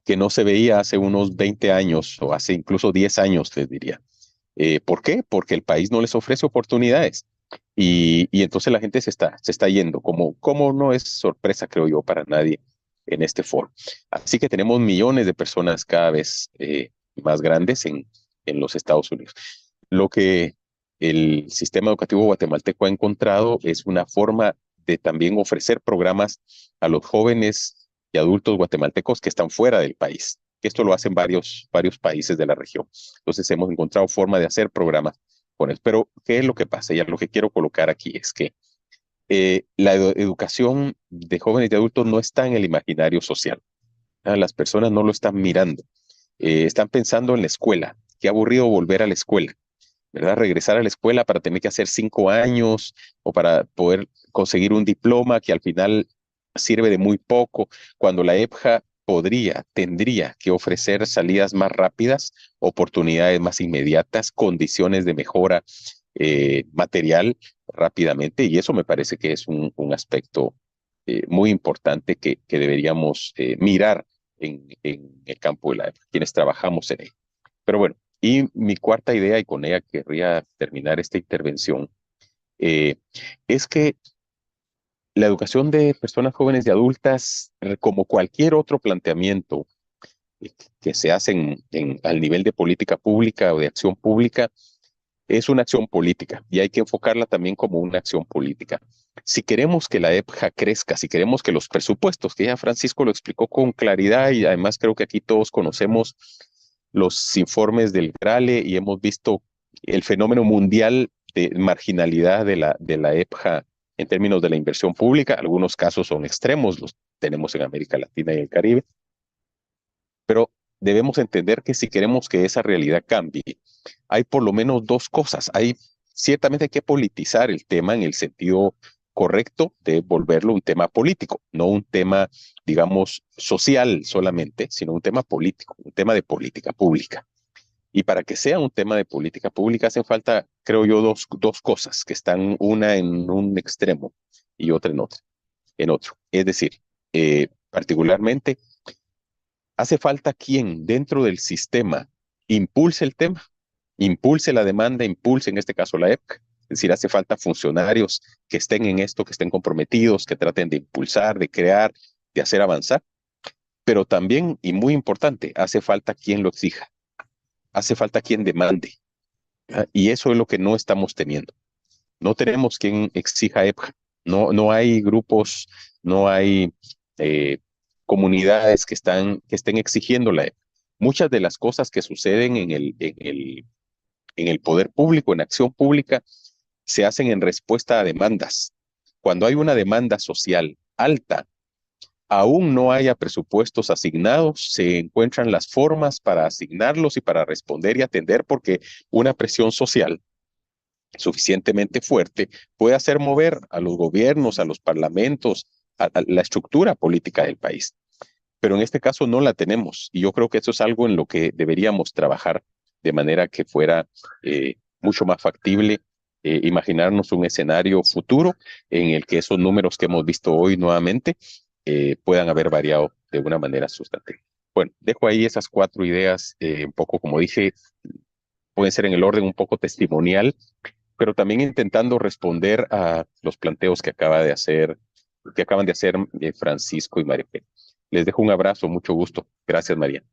que no se veía hace unos 20 años o hace incluso 10 años, les diría. ¿Por qué? Porque el país no les ofrece oportunidades y entonces la gente se está yendo, como no es sorpresa, creo yo, para nadie en este foro. Así que tenemos millones de personas cada vez más grandes en los Estados Unidos. Lo que el sistema educativo guatemalteco ha encontrado es una forma de también ofrecer programas a los jóvenes y adultos guatemaltecos que están fuera del país. Esto lo hacen varios países de la región. Entonces hemos encontrado forma de hacer programas con eso. Pero, ¿qué es lo que pasa? Ya lo que quiero colocar aquí es que la educación de jóvenes y adultos no está en el imaginario social. Las personas no lo están mirando. Están pensando en la escuela. Qué aburrido volver a la escuela, ¿verdad? Regresar a la escuela para tener que hacer 5 años o para poder conseguir un diploma que al final sirve de muy poco, cuando la EPJA tendría que ofrecer salidas más rápidas, oportunidades más inmediatas, condiciones de mejora material rápidamente, y eso me parece que es un aspecto muy importante que deberíamos mirar en el campo de la EPJA, quienes trabajamos en él. Pero bueno, y mi cuarta idea, y con ella querría terminar esta intervención, es que la educación de personas jóvenes y adultas, como cualquier otro planteamiento que se hace al nivel de política pública o de acción pública, es una acción política y hay que enfocarla también como una acción política. Si queremos que la EPJA crezca, si queremos que los presupuestos, que ya Francisco lo explicó con claridad y además creo que aquí todos conocemos los informes del GRALE y hemos visto el fenómeno mundial de marginalidad de la EPJA en términos de la inversión pública. Algunos casos son extremos, los tenemos en América Latina y el Caribe, pero debemos entender que si queremos que esa realidad cambie, hay por lo menos dos cosas. Ciertamente hay que politizar el tema en el sentido correcto de volverlo un tema político, no un tema, digamos, social solamente, sino un tema político, un tema de política pública. Y para que sea un tema de política pública hacen falta, creo yo, dos cosas que están una en un extremo y otra en otro. Es decir, particularmente, hace falta quien dentro del sistema impulse el tema, impulse la demanda, impulse en este caso la EPJA. Es decir, hace falta funcionarios que estén en esto, que estén comprometidos, que traten de impulsar, de crear, de hacer avanzar. Pero también, y muy importante, hace falta quien lo exija, hace falta quien demande. Y eso es lo que no estamos teniendo. No tenemos quien exija EPJA. No hay grupos, no hay comunidades que estén exigiendo la EPJA. Muchas de las cosas que suceden en el poder público, en acción pública, se hacen en respuesta a demandas. Cuando hay una demanda social alta, aún no haya presupuestos asignados, se encuentran las formas para asignarlos y para responder y atender, porque una presión social suficientemente fuerte puede hacer mover a los gobiernos, a los parlamentos, a la estructura política del país. Pero en este caso no la tenemos y yo creo que eso es algo en lo que deberíamos trabajar de manera que fuera mucho más factible imaginarnos un escenario futuro en el que esos números que hemos visto hoy nuevamente puedan haber variado de una manera sustantiva. Bueno, dejo ahí esas 4 ideas, un poco como dije, pueden ser en el orden un poco testimonial, pero también intentando responder a los planteos que acaban de hacer Francisco y María Pérez. Les dejo un abrazo, mucho gusto. Gracias, María.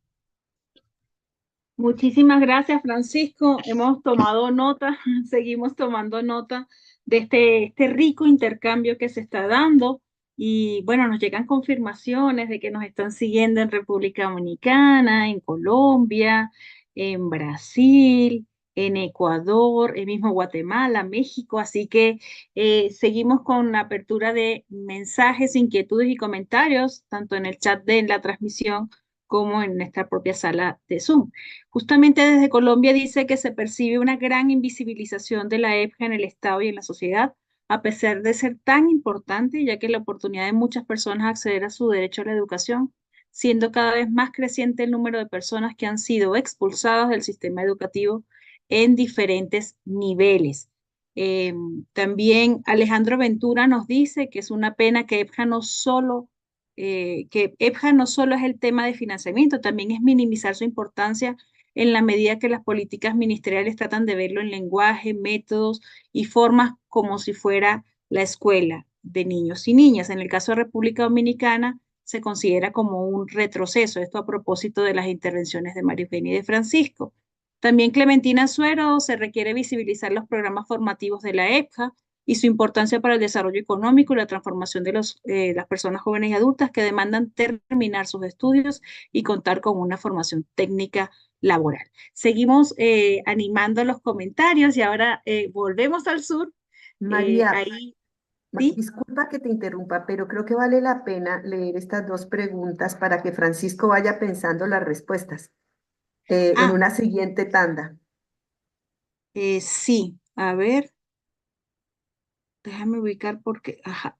Muchísimas gracias, Francisco. Hemos tomado nota, seguimos tomando nota de este rico intercambio que se está dando. Y bueno, nos llegan confirmaciones de que nos están siguiendo en República Dominicana, en Colombia, en Brasil, en Ecuador, en mismo Guatemala, México. Así que seguimos con la apertura de mensajes, inquietudes y comentarios, tanto en el chat de la transmisión como en nuestra propia sala de Zoom. Justamente desde Colombia dice que se percibe una gran invisibilización de la EPJA en el Estado y en la sociedad, a pesar de ser tan importante, ya que la oportunidad de muchas personas acceder a su derecho a la educación, siendo cada vez más creciente el número de personas que han sido expulsadas del sistema educativo en diferentes niveles. También Alejandro Ventura nos dice que es una pena que EPJA no solo es el tema de financiamiento, también es minimizar su importancia en la medida que las políticas ministeriales tratan de verlo en lenguaje, métodos y formas como si fuera la escuela de niños y niñas. En el caso de República Dominicana se considera como un retroceso, esto a propósito de las intervenciones de María Eugenia y de Francisco. También Clementina Suero, se requiere visibilizar los programas formativos de la EPJA, y su importancia para el desarrollo económico y la transformación de las personas jóvenes y adultas que demandan terminar sus estudios y contar con una formación técnica laboral. Seguimos animando los comentarios y ahora volvemos al sur. María, Ahí, ¿sí? disculpa que te interrumpa, pero creo que vale la pena leer estas dos preguntas para que Francisco vaya pensando las respuestas en Ah, una siguiente tanda. sí, a ver, déjame ubicar porque, ajá.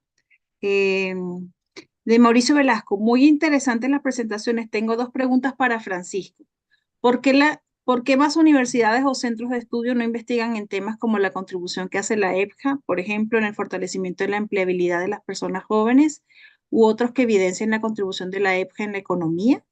De Mauricio Velasco, muy interesantes las presentaciones. Tengo dos preguntas para Francisco. ¿Por qué más universidades o centros de estudio no investigan en temas como la contribución que hace la EPJA, por ejemplo, en el fortalecimiento de la empleabilidad de las personas jóvenes, u otros que evidencien la contribución de la EPJA en la economía?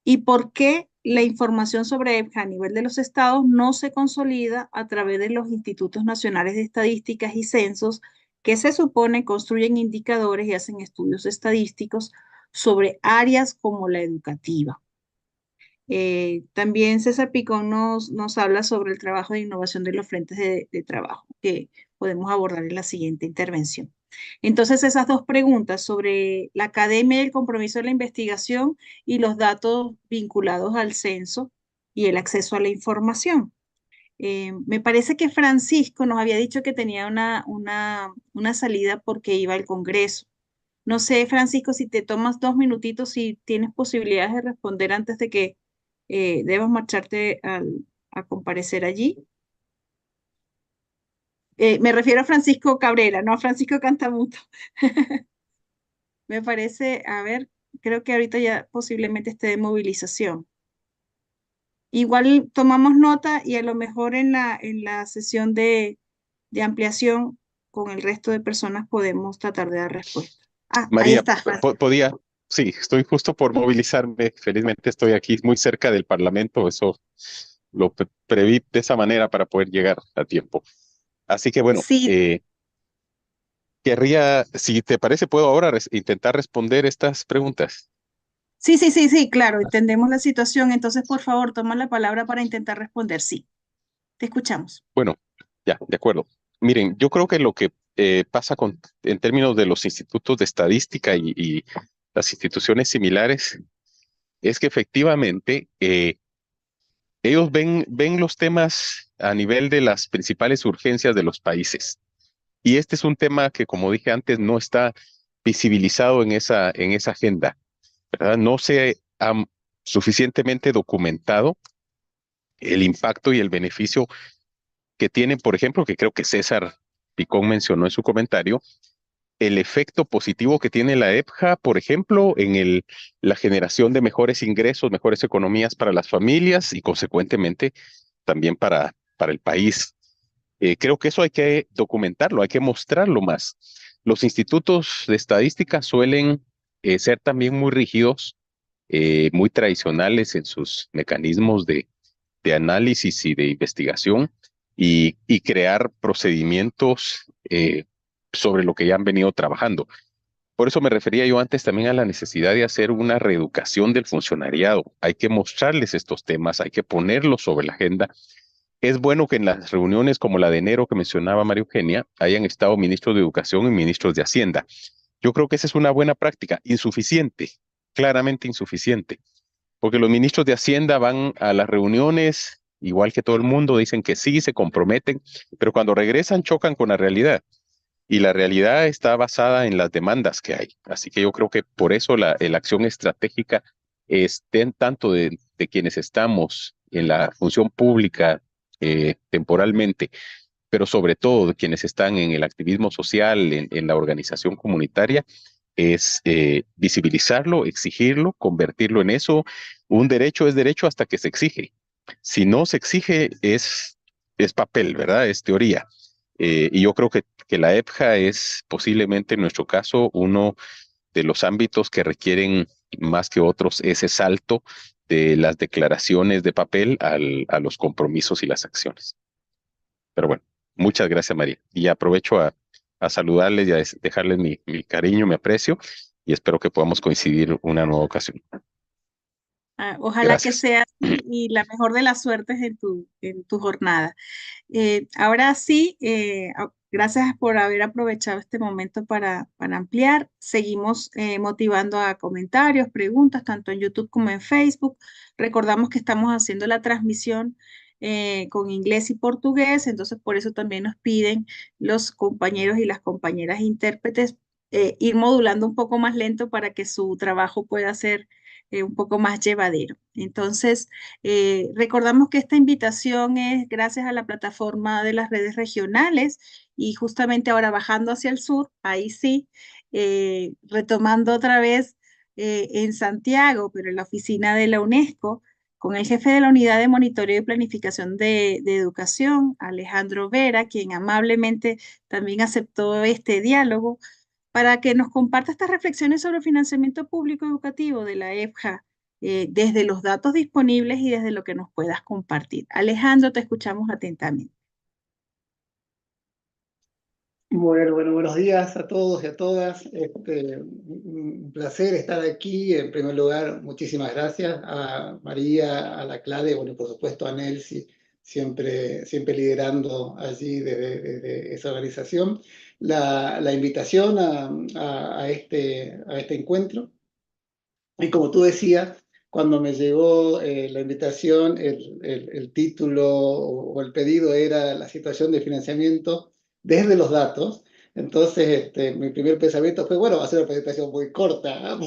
¿Y por qué la información sobre EPJA a nivel de los estados no se consolida a través de los institutos nacionales de estadísticas y censos que se supone construyen indicadores y hacen estudios estadísticos sobre áreas como la educativa? También César Picón nos habla sobre el trabajo de innovación de los frentes de trabajo que podemos abordar en la siguiente intervención. Entonces, esas dos preguntas sobre la academia y el compromiso de la investigación y los datos vinculados al censo y el acceso a la información. Me parece que Francisco nos había dicho que tenía una salida porque iba al Congreso. No sé, Francisco, si te tomas 2 minutitos, si tienes posibilidades de responder antes de que debas marcharte a comparecer allí. Me refiero a Francisco Cabrera, no a Francisco Cantamuto. Me parece, a ver, creo que ahorita ya posiblemente esté de movilización. Igual tomamos nota y a lo mejor en la sesión de ampliación con el resto de personas podemos tratar de dar respuesta. Ah, ahí María, está, Francisco. podía, sí, estoy justo por movilizarme. Felizmente estoy aquí muy cerca del Parlamento. Eso lo preví de esa manera para poder llegar a tiempo. Así que bueno, Sí, querría, si te parece, puedo ahora intentar responder estas preguntas. sí, claro, entendemos la situación. Entonces, por favor, toma la palabra para intentar responder. Sí, te escuchamos. Bueno, ya, de acuerdo. Miren, yo creo que lo que pasa en términos de los institutos de estadística y las instituciones similares es que efectivamente ellos ven los temas a nivel de las principales urgencias de los países. Y este es un tema que, como dije antes, no está visibilizado en esa agenda, ¿verdad? No se ha suficientemente documentado el impacto y el beneficio que tienen, por ejemplo, que creo que César Picón mencionó en su comentario, el efecto positivo que tiene la EPJA, por ejemplo, en la generación de mejores ingresos, mejores economías para las familias y consecuentemente también para el país. Creo que eso hay que documentarlo, hay que mostrarlo más. Los institutos de estadística suelen ser también muy rígidos, muy tradicionales en sus mecanismos de análisis y de investigación y crear procedimientos sobre lo que ya han venido trabajando. Por eso me refería yo antes también a la necesidad de hacer una reeducación del funcionariado. Hay que mostrarles estos temas, hay que ponerlos sobre la agenda. Es bueno que en las reuniones como la de enero que mencionaba María Eugenia hayan estado ministros de Educación y ministros de Hacienda. Yo creo que esa es una buena práctica, insuficiente, claramente insuficiente, porque los ministros de Hacienda van a las reuniones, igual que todo el mundo, dicen que sí, se comprometen, pero cuando regresan chocan con la realidad. Y la realidad está basada en las demandas que hay. Así que yo creo que por eso la acción estratégica estén tanto de quienes estamos en la función pública temporalmente, pero sobre todo de quienes están en el activismo social, en la organización comunitaria, es visibilizarlo, exigirlo, convertirlo en eso. Un derecho es derecho hasta que se exige. Si no se exige, es papel, ¿verdad? Es teoría. Y yo creo que la EPJA es posiblemente en nuestro caso uno de los ámbitos que requieren más que otros ese salto de las declaraciones de papel a los compromisos y las acciones. Pero bueno, muchas gracias, María. Y aprovecho a saludarles y a dejarles mi cariño, mi aprecio y espero que podamos coincidir una nueva ocasión. Ojalá que Gracias. sea así y la mejor de las suertes en tu jornada. Ahora sí, gracias por haber aprovechado este momento para ampliar. Seguimos motivando a comentarios, preguntas, tanto en YouTube como en Facebook. Recordamos que estamos haciendo la transmisión con inglés y portugués, entonces por eso también nos piden los compañeros y las compañeras intérpretes ir modulando un poco más lento para que su trabajo pueda ser un poco más llevadero. Entonces, recordamos que esta invitación es gracias a la plataforma de las redes regionales y justamente ahora bajando hacia el sur, ahí sí, retomando otra vez en Santiago, pero en la oficina de la UNESCO, con el jefe de la Unidad de Monitoreo y Planificación de Educación, Alejandro Vera, quien amablemente también aceptó este diálogo para que nos comparta estas reflexiones sobre el financiamiento público educativo de la EFJA, desde los datos disponibles y desde lo que nos puedas compartir. Alejandro, te escuchamos atentamente. Bueno, buenos días a todos y a todas. Un placer estar aquí. En primer lugar, muchísimas gracias a María, a la Clade, bueno, y por supuesto a Nelsi, siempre liderando allí desde esa organización, la invitación a este encuentro. Y como tú decías, cuando me llegó la invitación, el título o el pedido era la situación de financiamiento desde los datos. Entonces, mi primer pensamiento fue, bueno, va a ser una presentación muy corta, ¿no?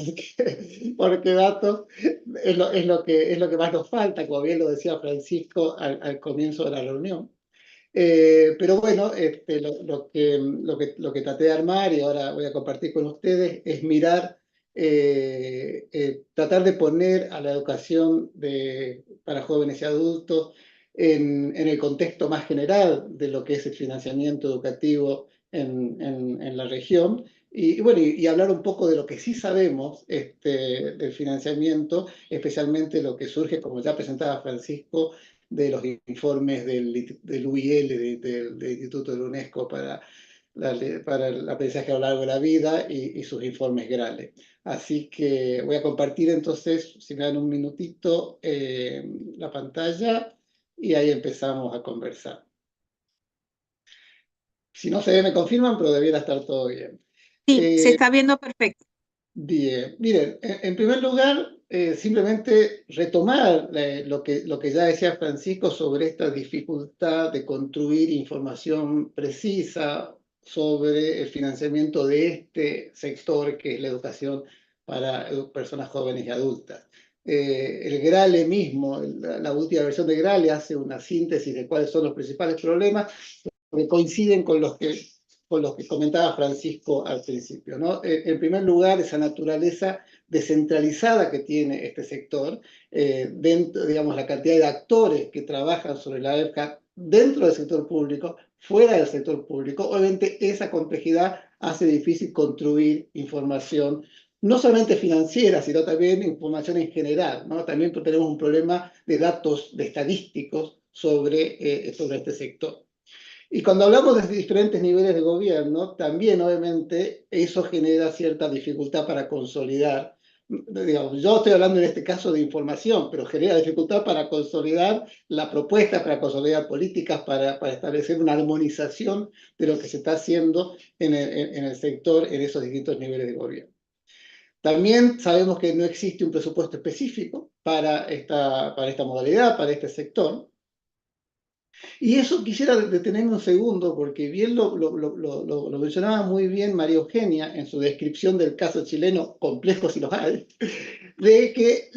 Porque datos es lo que más nos falta, como bien lo decía Francisco al comienzo de la reunión. Pero bueno, lo que traté de armar y ahora voy a compartir con ustedes es mirar, tratar de poner a la educación para jóvenes y adultos en el contexto más general de lo que es el financiamiento educativo en la región. Bueno, y hablar un poco de lo que sí sabemos del financiamiento, especialmente lo que surge, como ya presentaba Francisco, de los informes del UIL, del Instituto de la UNESCO para el aprendizaje a lo largo de la vida y sus informes GRALE. Así que voy a compartir entonces, si me dan un minutito, la pantalla y ahí empezamos a conversar. Si no se ve, me confirman, pero debiera estar todo bien. Sí, se está viendo perfecto. Bien, miren, en primer lugar, simplemente retomar lo que ya decía Francisco sobre esta dificultad de construir información precisa sobre el financiamiento de este sector que es la educación para personas jóvenes y adultas. El GRALE mismo, la última versión de GRALE hace una síntesis de cuáles son los principales problemas que coinciden con los que comentaba Francisco al principio, ¿no? En primer lugar, esa naturaleza descentralizada que tiene este sector, dentro, digamos, la cantidad de actores que trabajan sobre la EFJA dentro del sector público, fuera del sector público, obviamente esa complejidad hace difícil construir información, no solamente financiera, sino también información en general, ¿no? También tenemos un problema de datos, de estadísticos sobre este sector. Y cuando hablamos de diferentes niveles de gobierno, también obviamente eso genera cierta dificultad para consolidar. Digamos, yo estoy hablando en este caso de información, pero genera dificultad para consolidar la propuesta, para consolidar políticas, para establecer una armonización de lo que se está haciendo en el sector, en esos distintos niveles de gobierno. También sabemos que no existe un presupuesto específico para esta modalidad, para este sector. Y eso quisiera detenerme un segundo, porque bien lo mencionaba muy bien María Eugenia en su descripción del caso chileno, complejo si los hay, de que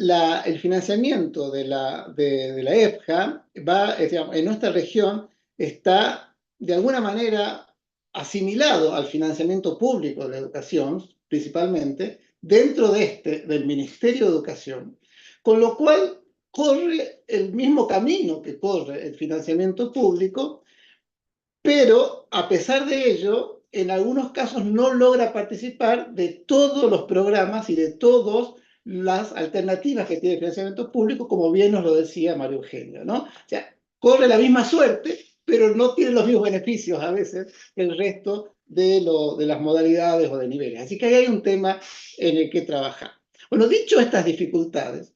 el financiamiento de la EFJA digamos, en nuestra región está de alguna manera asimilado al financiamiento público de la educación, principalmente, dentro del Ministerio de Educación, con lo cual corre el mismo camino que corre el financiamiento público, pero a pesar de ello, en algunos casos no logra participar de todos los programas y de todas las alternativas que tiene el financiamiento público, como bien nos lo decía María Eugenia, ¿no? O sea, corre la misma suerte, pero no tiene los mismos beneficios a veces que el resto de las modalidades o de niveles. Así que ahí hay un tema en el que trabajar. Bueno, dicho estas dificultades,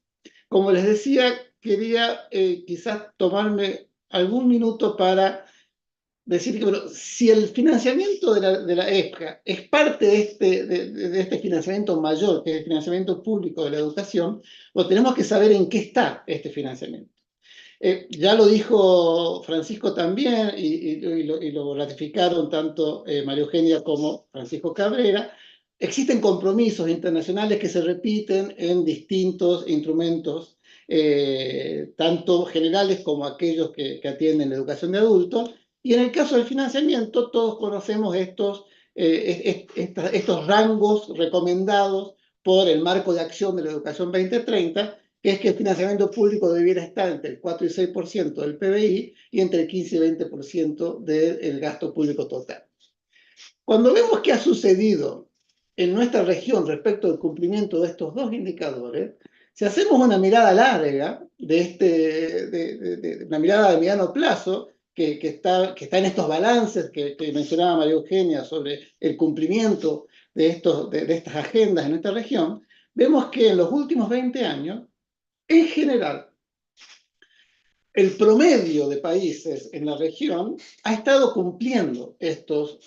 como les decía, quería quizás tomarme algún minuto para decir que, bueno, si el financiamiento de la EPJA es parte de este financiamiento mayor, que es el financiamiento público de la educación, pues tenemos que saber en qué está este financiamiento. Ya lo dijo Francisco también, y lo ratificaron tanto María Eugenia como Francisco Cabrera. Existen compromisos internacionales que se repiten en distintos instrumentos, tanto generales como aquellos que atienden la educación de adultos. Y en el caso del financiamiento, todos conocemos estos rangos recomendados por el marco de acción de la educación 2030, que es que el financiamiento público debiera estar entre el 4 y 6% del PBI y entre el 15 y 20% del gasto público total. Cuando vemos qué ha sucedido en nuestra región respecto al cumplimiento de estos dos indicadores, si hacemos una mirada larga, una mirada de mediano plazo, que está en estos balances que mencionaba María Eugenia sobre el cumplimiento de estas agendas en nuestra región, vemos que en los últimos 20 años, en general, el promedio de países en la región ha estado cumpliendo estos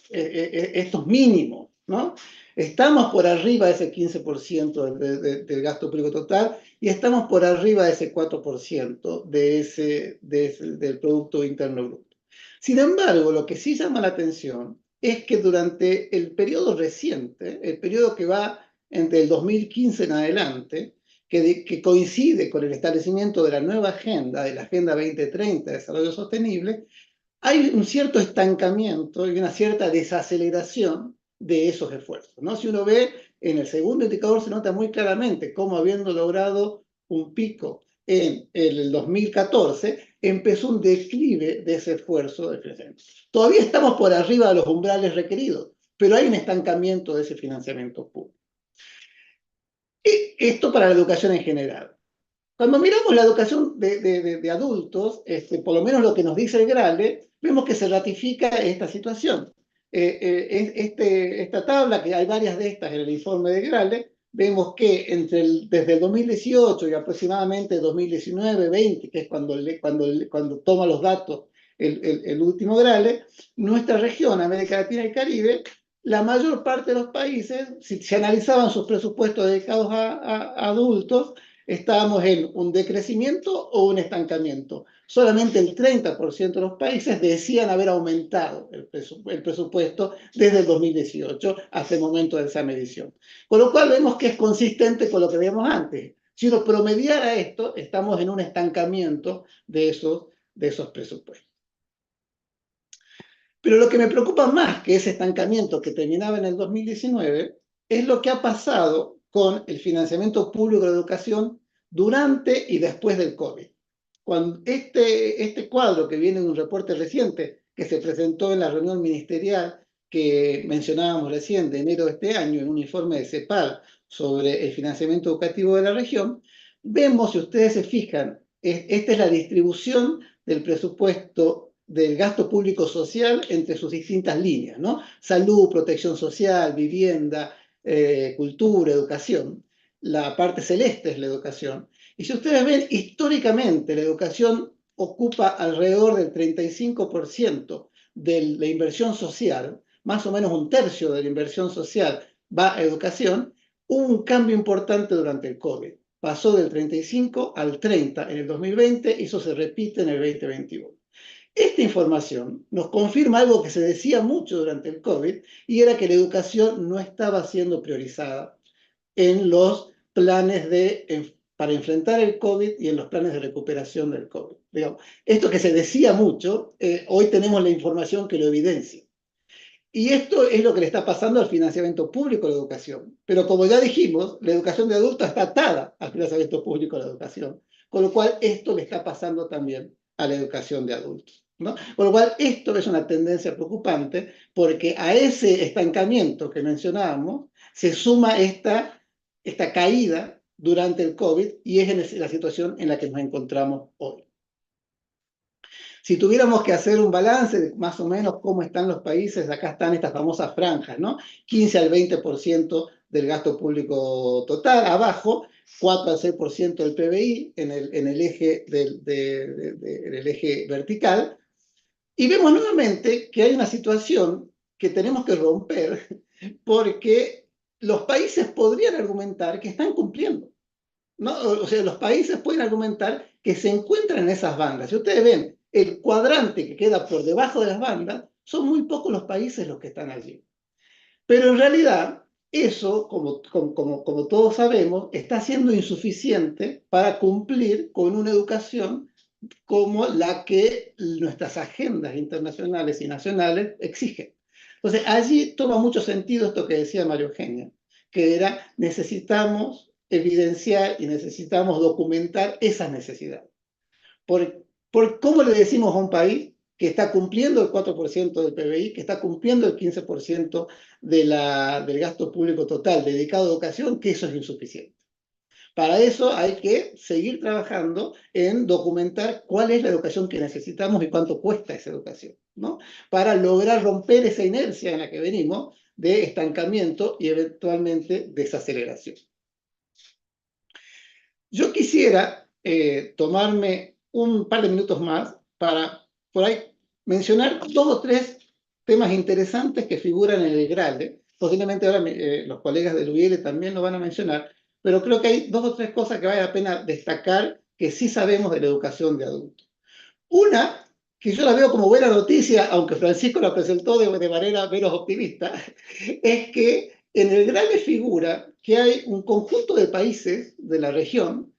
mínimos, ¿no? Estamos por arriba de ese 15% del gasto público total y estamos por arriba de ese 4% del Producto Interno Bruto. Sin embargo, lo que sí llama la atención es que durante el periodo reciente, el periodo que va entre el 2015 en adelante, que coincide con el establecimiento de la nueva agenda, de la Agenda 2030 de Desarrollo Sostenible, hay un cierto estancamiento y una cierta desaceleración de esos esfuerzos, ¿no? Si uno ve en el segundo indicador, se nota muy claramente cómo, habiendo logrado un pico en el 2014, empezó un declive de ese esfuerzo de financiamiento. Todavía estamos por arriba de los umbrales requeridos, pero hay un estancamiento de ese financiamiento público. Esto para la educación en general. Cuando miramos la educación de adultos, por lo menos lo que nos dice el GRALE, vemos que se ratifica esta situación. Esta tabla, que hay varias de estas en el informe de GRALE, vemos que desde el 2018 y aproximadamente 2019-20, que es cuando toma los datos el último GRALE, nuestra región, América Latina y Caribe, la mayor parte de los países, si se analizaban sus presupuestos dedicados a adultos, estábamos en un decrecimiento o un estancamiento. Solamente el 30% de los países decían haber aumentado el presupuesto desde el 2018 hasta el momento de esa medición. Con lo cual vemos que es consistente con lo que veíamos antes. Si uno promediara esto, estamos en un estancamiento de esos presupuestos. Pero lo que me preocupa más que ese estancamiento que terminaba en el 2019 es lo que ha pasado con el financiamiento público de la educación durante y después del COVID. Cuando este cuadro, que viene de un reporte reciente que se presentó en la reunión ministerial que mencionábamos recién de enero de este año, en un informe de CEPAL sobre el financiamiento educativo de la región, vemos, si ustedes se fijan, esta es la distribución del presupuesto del gasto público social entre sus distintas líneas, ¿no? Salud, protección social, vivienda, cultura, educación. La parte celeste es la educación. Y si ustedes ven, históricamente la educación ocupa alrededor del 35% de la inversión social, más o menos un tercio de la inversión social va a educación. Hubo un cambio importante durante el COVID. Pasó del 35 al 30 en el 2020 y eso se repite en el 2021. Esta información nos confirma algo que se decía mucho durante el COVID, y era que la educación no estaba siendo priorizada en los planes para enfrentar el COVID y en los planes de recuperación del COVID. Digamos, esto que se decía mucho, hoy tenemos la información que lo evidencia. Y esto es lo que le está pasando al financiamiento público de la educación. Pero como ya dijimos, la educación de adultos está atada al financiamiento público de la educación, con lo cual esto le está pasando también a la educación de adultos, ¿no? Con lo cual esto es una tendencia preocupante, porque a ese estancamiento que mencionábamos se suma esta caída durante el COVID, y es la situación en la que nos encontramos hoy. Si tuviéramos que hacer un balance de más o menos cómo están los países, acá están estas famosas franjas, ¿no? 15 al 20% del gasto público total, abajo, 4 al 6% del PBI en el eje, en el eje vertical. Y vemos nuevamente que hay una situación que tenemos que romper porque los países podrían argumentar que están cumpliendo, ¿no? O sea, los países pueden argumentar que se encuentran en esas bandas. Si ustedes ven el cuadrante que queda por debajo de las bandas, son muy pocos los países los que están allí. Pero en realidad, eso, como todos sabemos, está siendo insuficiente para cumplir con una educación como la que nuestras agendas internacionales y nacionales exigen. Entonces, allí toma mucho sentido esto que decía María Eugenia, que era necesitamos evidenciar y necesitamos documentar esas necesidades. Por cómo le decimos a un país que está cumpliendo el 4% del PBI, que está cumpliendo el 15% del gasto público total dedicado a educación, que eso es insuficiente. Para eso hay que seguir trabajando en documentar cuál es la educación que necesitamos y cuánto cuesta esa educación, ¿no? Para lograr romper esa inercia en la que venimos de estancamiento y eventualmente desaceleración. Yo quisiera tomarme un par de minutos más para, por ahí, mencionar 2 o 3 temas interesantes que figuran en el GRALE. Posiblemente ahora los colegas del UIL también lo van a mencionar, pero creo que hay 2 o 3 cosas que vale la pena destacar que sí sabemos de la educación de adultos. Una, que yo la veo como buena noticia, aunque Francisco la presentó de manera menos optimista, es que en el GRALE figura que hay un conjunto de países de la región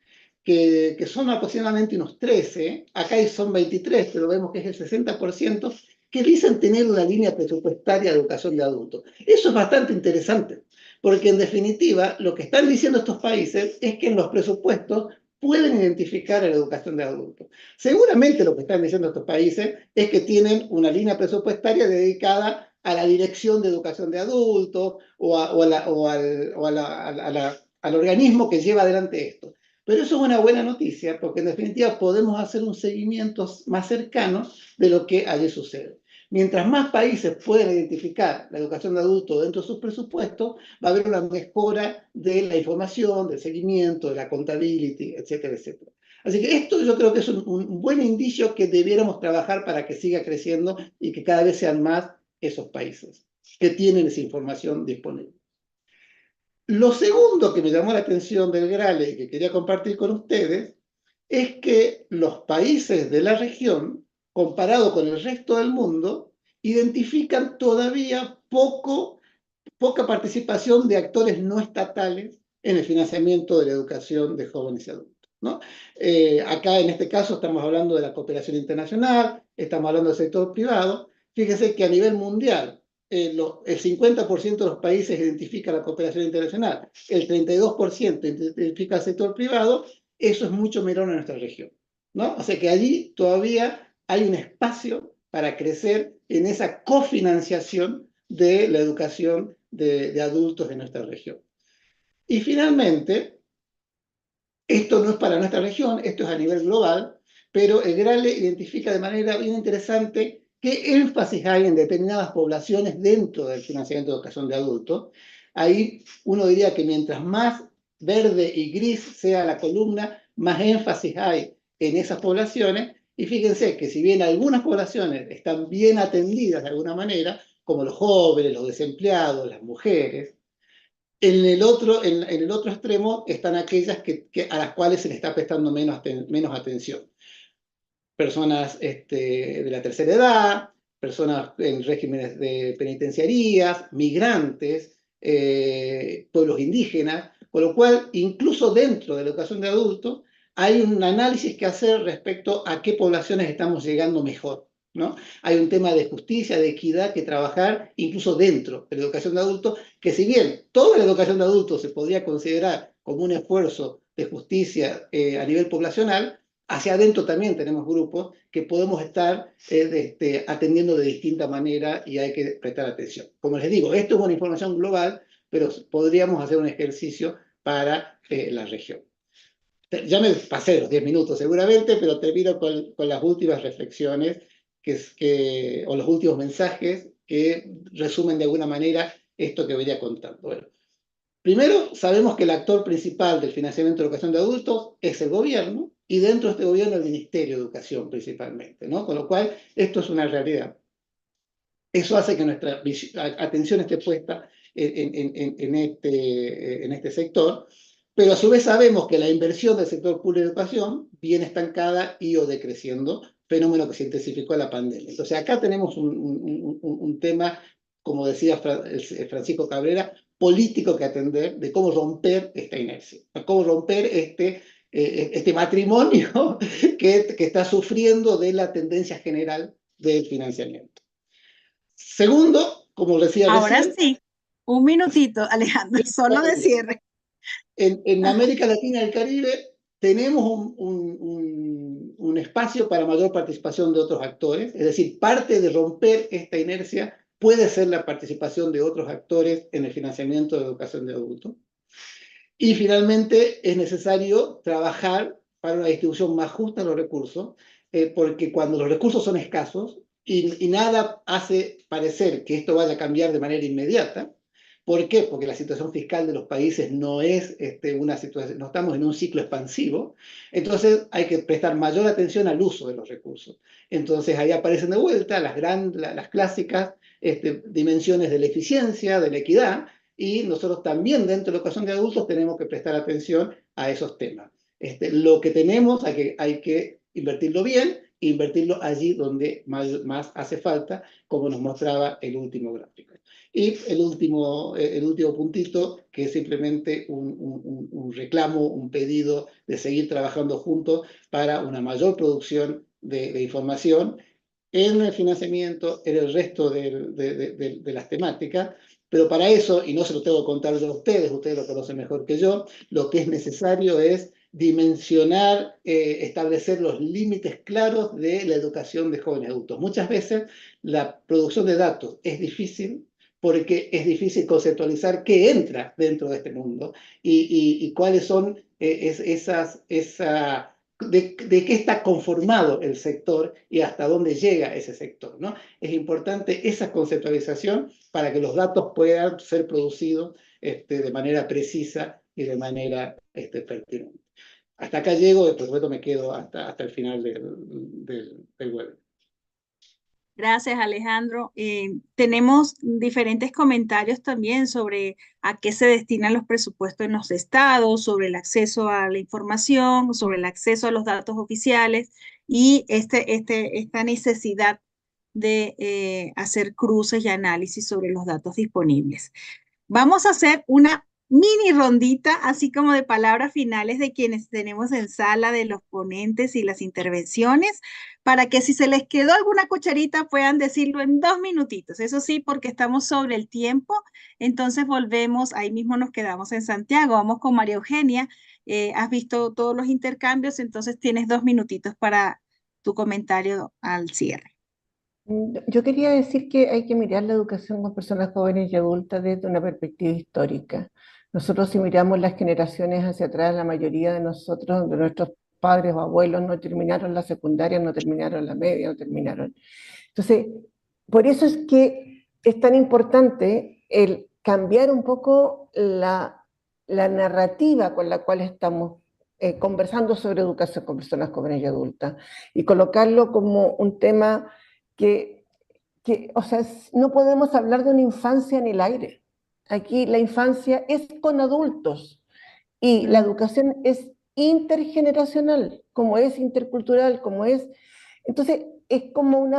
que son aproximadamente unos 13, acá son 23, pero vemos que es el 60%, que dicen tener una línea presupuestaria de educación de adultos. Eso es bastante interesante, porque en definitiva lo que están diciendo estos países es que en los presupuestos pueden identificar a la educación de adultos. Seguramente lo que están diciendo estos países es que tienen una línea presupuestaria dedicada a la dirección de educación de adultos al organismo que lleva adelante esto. Pero eso es una buena noticia porque en definitiva podemos hacer un seguimiento más cercano de lo que allí sucede. Mientras más países puedan identificar la educación de adultos dentro de sus presupuestos, va a haber una mejora de la información, del seguimiento, de la contability, etcétera, etcétera. Así que esto yo creo que es un buen indicio que debiéramos trabajar para que siga creciendo y que cada vez sean más esos países que tienen esa información disponible. Lo segundo que me llamó la atención del GRALE y que quería compartir con ustedes es que los países de la región, comparado con el resto del mundo, identifican todavía poca participación de actores no estatales en el financiamiento de la educación de jóvenes y adultos, ¿no? Acá en este caso estamos hablando de la cooperación internacional, estamos hablando del sector privado. Fíjense que a nivel mundial el 50% de los países identifica la cooperación internacional, el 32% identifica el sector privado. Eso es mucho menor en nuestra región, ¿no? O sea que allí todavía hay un espacio para crecer en esa cofinanciación de la educación de adultos en nuestra región. Y finalmente, esto no es para nuestra región, esto es a nivel global, pero el GRALE identifica de manera bien interesante qué énfasis hay en determinadas poblaciones dentro del financiamiento de educación de adultos. Ahí uno diría que mientras más verde y gris sea la columna, más énfasis hay en esas poblaciones. Y fíjense que si bien algunas poblaciones están bien atendidas de alguna manera, como los jóvenes, los desempleados, las mujeres, en el otro extremo están aquellas a las cuales se le está prestando menos atención. Personas de la tercera edad, personas en regímenes de penitenciarías, migrantes, pueblos indígenas, con lo cual, incluso dentro de la educación de adultos, hay un análisis que hacer respecto a qué poblaciones estamos llegando mejor, ¿no? Hay un tema de justicia, de equidad que trabajar incluso dentro de la educación de adultos, que si bien toda la educación de adultos se podría considerar como un esfuerzo de justicia a nivel poblacional, hacia adentro también tenemos grupos que podemos estar atendiendo de distinta manera y hay que prestar atención. Como les digo, esto es una información global, pero podríamos hacer un ejercicio para la región. Ya me pasé los 10 minutos seguramente, pero termino con las últimas reflexiones o los últimos mensajes que resumen de alguna manera esto que venía contando. Bueno, primero, sabemos que el actor principal del financiamiento de educación de adultos es el gobierno, y dentro de este gobierno el Ministerio de Educación principalmente, ¿no? Con lo cual, esto es una realidad. Eso hace que nuestra atención esté puesta en este sector, pero a su vez sabemos que la inversión del sector público de educación viene estancada y o decreciendo, fenómeno que se intensificó en la pandemia. Entonces acá tenemos un tema, como decía Francisco Cabrera, político que atender, de cómo romper esta inercia, cómo romper este matrimonio que está sufriendo de la tendencia general del financiamiento. Segundo, como decía Ahora recién, sí, un minutito, Alejandro, solo de cierre. en América Latina y el Caribe tenemos un espacio para mayor participación de otros actores, es decir, parte de romper esta inercia puede ser la participación de otros actores en el financiamiento de educación de adultos. Y finalmente es necesario trabajar para una distribución más justa de los recursos, porque cuando los recursos son escasos y nada hace parecer que esto vaya a cambiar de manera inmediata. ¿Por qué? Porque la situación fiscal de los países no es una situación, no estamos en un ciclo expansivo, entonces hay que prestar mayor atención al uso de los recursos. Entonces ahí aparecen de vuelta las clásicas dimensiones de la eficiencia, de la equidad, y nosotros también dentro de la educación de adultos tenemos que prestar atención a esos temas. Lo que tenemos hay que invertirlo bien, e invertirlo allí donde más hace falta, como nos mostraba el último gráfico. Y el último puntito, que es simplemente un reclamo, un pedido de seguir trabajando juntos para una mayor producción de información en el financiamiento, en el resto de las temáticas, pero para eso, y no se lo tengo que contar yo a ustedes lo conocen mejor que yo, lo que es necesario es dimensionar, establecer los límites claros de la educación de jóvenes adultos. Muchas veces la producción de datos es difícil porque es difícil conceptualizar qué entra dentro de este mundo y cuáles son de qué está conformado el sector y hasta dónde llega ese sector, ¿no? Es importante esa conceptualización para que los datos puedan ser producidos de manera precisa y de manera pertinente. Hasta acá llego, y por supuesto me quedo hasta el final del webinar. Gracias, Alejandro. Tenemos diferentes comentarios también sobre a qué se destinan los presupuestos en los estados, sobre el acceso a la información, sobre el acceso a los datos oficiales y esta necesidad de hacer cruces y análisis sobre los datos disponibles. Vamos a hacer una mini rondita, así como de palabras finales de quienes tenemos en sala, de los ponentes y las intervenciones, para que si se les quedó alguna cucharita puedan decirlo en 2 minutitos. Eso sí, porque estamos sobre el tiempo, entonces volvemos, ahí mismo nos quedamos en Santiago. Vamos con María Eugenia. Has visto todos los intercambios, entonces tienes 2 minutitos para tu comentario al cierre. Yo quería decir que hay que mirar la educación con personas jóvenes y adultas desde una perspectiva histórica. Nosotros, si miramos las generaciones hacia atrás, la mayoría de nosotros, de nuestros padres o abuelos, no terminaron la secundaria, no terminaron la media, no terminaron. Entonces, por eso es que es tan importante el cambiar un poco la narrativa con la cual estamos conversando sobre educación con personas jóvenes y adultas y colocarlo como un tema que, o sea, no podemos hablar de una infancia en el aire. Aquí la infancia es con adultos y la educación es intergeneracional, como es intercultural, como es... Entonces, es como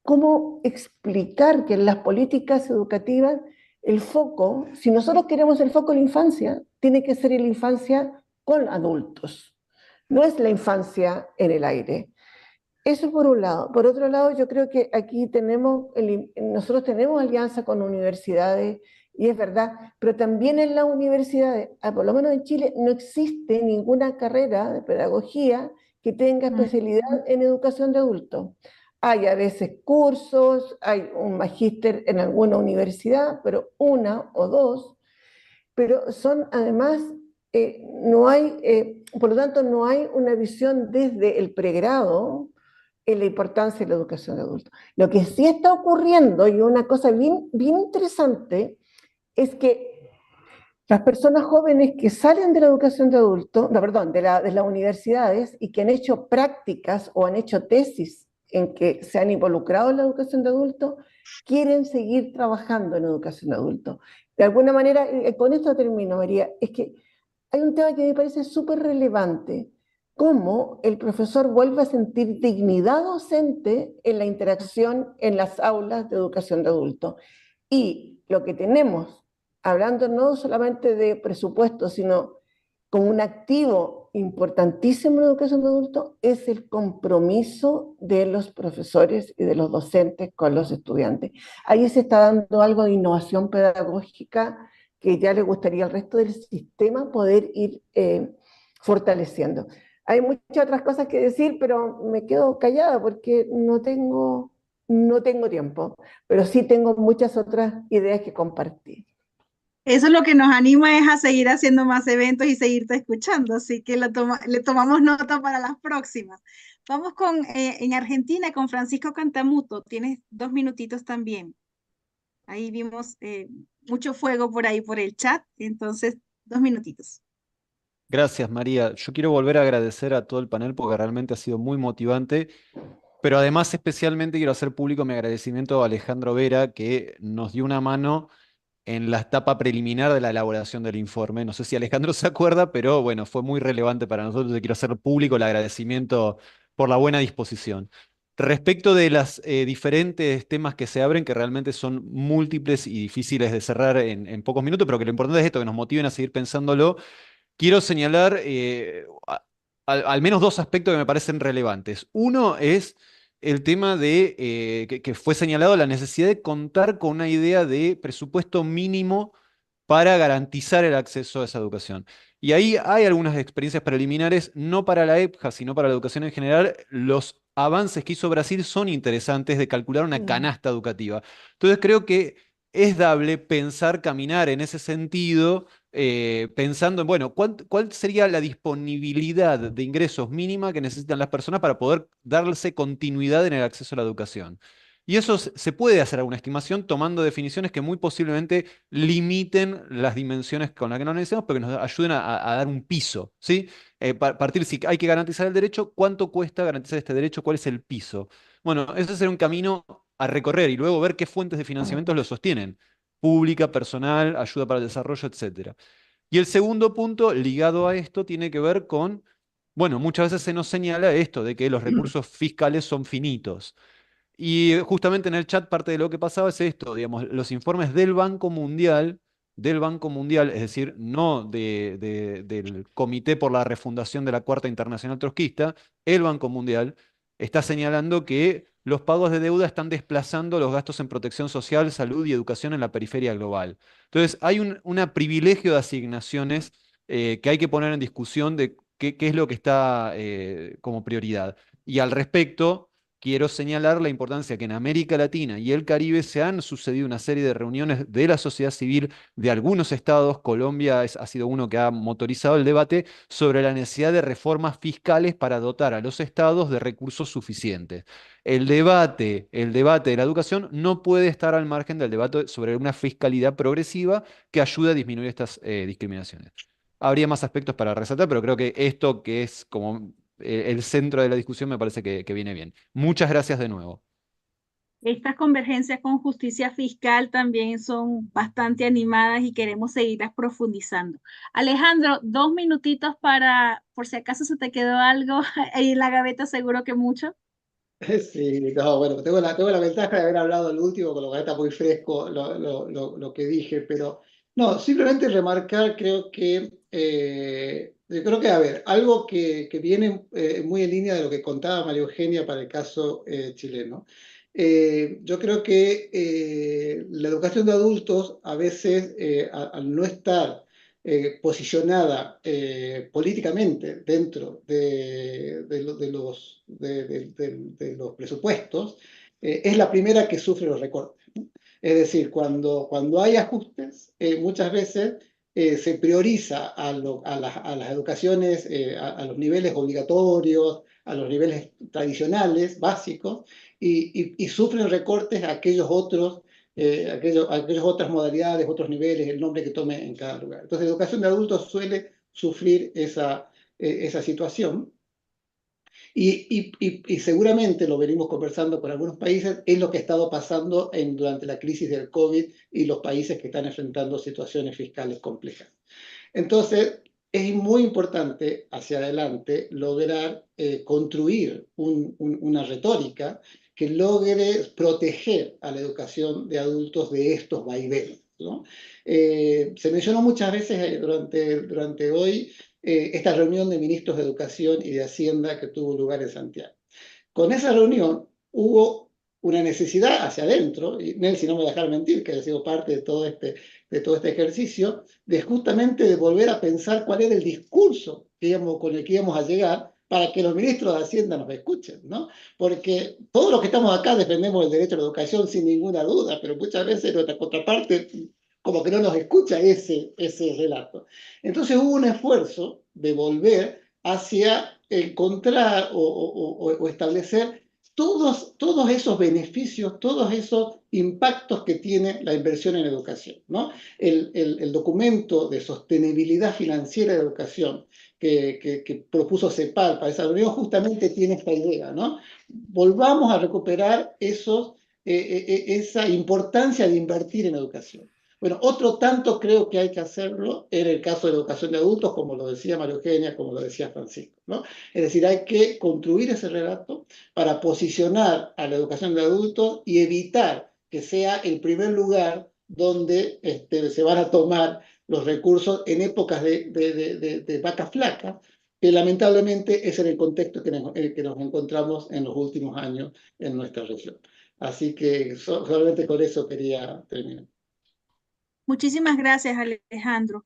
¿cómo explicar que en las políticas educativas el foco, si nosotros queremos el foco en la infancia, tiene que ser en la infancia con adultos, no es la infancia en el aire. Eso por un lado. Por otro lado, yo creo que aquí nosotros tenemos alianza con universidades, y es verdad, pero también en las universidades, por lo menos en Chile, no existe ninguna carrera de pedagogía que tenga especialidad en educación de adultos. Hay a veces cursos, hay un magíster en alguna universidad, pero una o dos, pero son además por lo tanto, no hay una visión desde el pregrado en la importancia de la educación de adultos. Lo que sí está ocurriendo, y una cosa bien, bien interesante, es que las personas jóvenes que salen de la educación de adultos, no, perdón, de las universidades y que han hecho prácticas o han hecho tesis en que se han involucrado en la educación de adultos, quieren seguir trabajando en educación de adultos. De alguna manera, con esto termino, María, es que hay un tema que me parece súper relevante, cómo el profesor vuelve a sentir dignidad docente en la interacción en las aulas de educación de adultos. Y lo que tenemos, hablando no solamente de presupuesto, sino como un activo importantísimo en la educación de adultos, es el compromiso de los profesores y de los docentes con los estudiantes. Ahí se está dando algo de innovación pedagógica que ya le gustaría al resto del sistema poder ir fortaleciendo. Hay muchas otras cosas que decir, pero me quedo callada porque no tengo tiempo, pero sí tengo muchas otras ideas que compartir. Eso es lo que nos anima es a seguir haciendo más eventos y seguirte escuchando, así que le tomamos nota para las próximas. Vamos con, en Argentina, con Francisco Cantamuto. Tienes 2 minutitos también. Ahí vimos mucho fuego por ahí, por el chat, entonces 2 minutitos. Gracias, María. Yo quiero volver a agradecer a todo el panel porque realmente ha sido muy motivante, pero además especialmente quiero hacer público mi agradecimiento a Alejandro Vera, que nos dio una mano en la etapa preliminar de la elaboración del informe. No sé si Alejandro se acuerda, pero bueno, fue muy relevante para nosotros y quiero hacer público el agradecimiento por la buena disposición. Respecto de los diferentes temas que se abren, que realmente son múltiples y difíciles de cerrar en pocos minutos, pero que lo importante es esto, que nos motiven a seguir pensándolo. Quiero señalar al menos 2 aspectos que me parecen relevantes. Uno es el tema de que fue señalado la necesidad de contar con una idea de presupuesto mínimo para garantizar el acceso a esa educación. Y ahí hay algunas experiencias preliminares, no para la EPJA, sino para la educación en general. Los avances que hizo Brasil son interesantes de calcular una canasta educativa. Entonces creo que es dable pensar, caminar en ese sentido pensando en, bueno, ¿cuál sería la disponibilidad de ingresos mínima que necesitan las personas para poder darse continuidad en el acceso a la educación? Y eso se puede hacer alguna estimación tomando definiciones que muy posiblemente limiten las dimensiones con las que nos necesitamos, pero que nos ayuden a dar un piso, ¿sí? Partir, si hay que garantizar el derecho, ¿cuánto cuesta garantizar este derecho? ¿Cuál es el piso? Bueno, ese será un camino a recorrer y luego ver qué fuentes de financiamiento lo sostienen pública, personal, ayuda para el desarrollo, etcétera. Y el segundo punto ligado a esto tiene que ver con, bueno, muchas veces se nos señala esto de que los recursos fiscales son finitos. Y justamente en el chat parte de lo que pasaba es esto, digamos, los informes del Banco Mundial, es decir, no del Comité por la Refundación de la Cuarta Internacional Trotskista, el Banco Mundial está señalando que los pagos de deuda están desplazando los gastos en protección social, salud y educación en la periferia global. Entonces, hay un privilegio de asignaciones que hay que poner en discusión de qué es lo que está como prioridad. Y al respecto, quiero señalar la importancia que en América Latina y el Caribe se han sucedido una serie de reuniones de la sociedad civil de algunos estados. Colombia ha sido uno que ha motorizado el debate sobre la necesidad de reformas fiscales para dotar a los estados de recursos suficientes. El debate de la educación no puede estar al margen del debate sobre una fiscalidad progresiva que ayude a disminuir estas discriminaciones. Habría más aspectos para resaltar, pero creo que esto que es como el centro de la discusión me parece que viene bien. Muchas gracias de nuevo. Estas convergencias con justicia fiscal también son bastante animadas y queremos seguirlas profundizando. Alejandro, 2 minutitos para, por si acaso se te quedó algo ahí en la gaveta, seguro que mucho. Sí, no, bueno, tengo la ventaja de haber hablado el último, con lo que está muy fresco lo que dije, pero no, simplemente remarcar, creo que, a ver, algo que viene muy en línea de lo que contaba María Eugenia para el caso chileno. Yo creo que la educación de adultos a veces, al no estar posicionada políticamente dentro de los presupuestos, es la primera que sufre los recortes, ¿no? Es decir, cuando hay ajustes, muchas veces se prioriza a las educaciones, a los niveles obligatorios, a los niveles tradicionales, básicos, y sufren recortes a aquellas otras modalidades, otros niveles, el nombre que tome en cada lugar. Entonces, educación de adultos suele sufrir esa situación. Y seguramente lo venimos conversando con algunos países, es lo que ha estado pasando durante la crisis del COVID y los países que están enfrentando situaciones fiscales complejas. Entonces, es muy importante hacia adelante lograr construir una retórica que logre proteger a la educación de adultos de estos vaivenes, ¿no? Se mencionó muchas veces durante hoy esta reunión de ministros de Educación y de Hacienda que tuvo lugar en Santiago. Con esa reunión hubo una necesidad hacia adentro, y Nelsi no me va a dejar mentir, que ha sido parte de todo este ejercicio, de justamente de volver a pensar cuál era el discurso con el que íbamos a llegar para que los ministros de Hacienda nos escuchen, ¿no? Porque todos los que estamos acá defendemos el derecho a la educación sin ninguna duda, pero muchas veces nuestra contraparte como que no nos escucha ese relato. Entonces hubo un esfuerzo de volver hacia encontrar o establecer todos esos beneficios, todos esos impactos que tiene la inversión en educación, ¿no? El documento de sostenibilidad financiera de educación que propuso CEPAL para esa reunión justamente tiene esta idea, ¿no? Volvamos a recuperar esa importancia de invertir en educación. Bueno, otro tanto creo que hay que hacerlo en el caso de la educación de adultos, como lo decía María Eugenia, como lo decía Francisco, ¿no? Es decir, hay que construir ese relato para posicionar a la educación de adultos y evitar que sea el primer lugar donde se van a tomar los recursos en épocas de vacas flacas, que lamentablemente es en el contexto en el que nos encontramos en los últimos años en nuestra región. Así que solamente con eso quería terminar. Muchísimas gracias, Alejandro.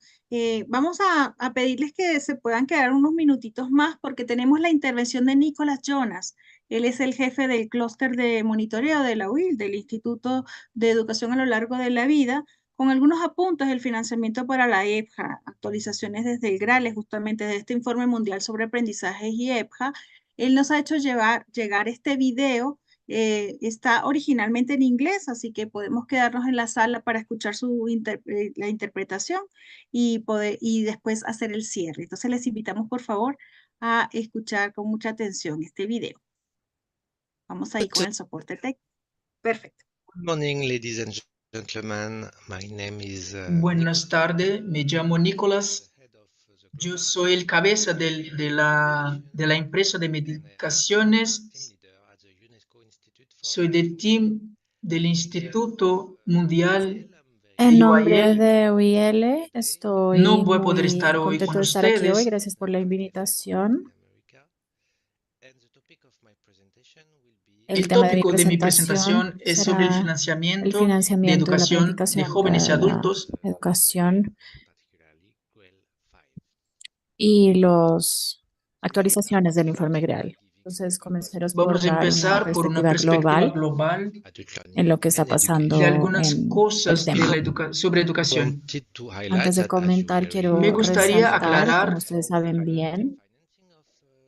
Vamos a pedirles que se puedan quedar unos minutitos más porque tenemos la intervención de Nicolás Jonas. Él es el jefe del clúster de monitoreo de la UIL, del Instituto de Educación a lo Largo de la Vida, con algunos apuntes del financiamiento para la EPJA, actualizaciones desde el GRALE, justamente de este Informe Mundial sobre Aprendizajes y EPJA. Él nos ha hecho llegar este video. Está originalmente en inglés, así que podemos quedarnos en la sala para escuchar la interpretación y después hacer el cierre. Entonces les invitamos por favor a escuchar con mucha atención este video. Vamos ahí con el soporte técnico. Perfecto. Good morning, ladies and gentlemen. My name is Buenas tardes, me llamo Nicolás. Yo soy el cabeza de la empresa de medicaciones. Soy del team del Instituto Mundial En de nombre UIL. de UIL, estoy No voy a poder muy estar hoy contento con de estar aquí hoy. ustedes. Gracias por la invitación. El El tema tópico de mi presentación presentación es sobre el será el financiamiento de financiamiento de la educación de planificación jóvenes y para la adultos educación y las actualizaciones del informe GRAL. Entonces, comenzaremos por Vamos a dar una empezar por una perspectiva perspectiva global global en lo que está de pasando algunas en el cosas de tema. sobre educación. Antes de comentar, Me quiero gustaría resaltar, como aclarar ustedes saben bien,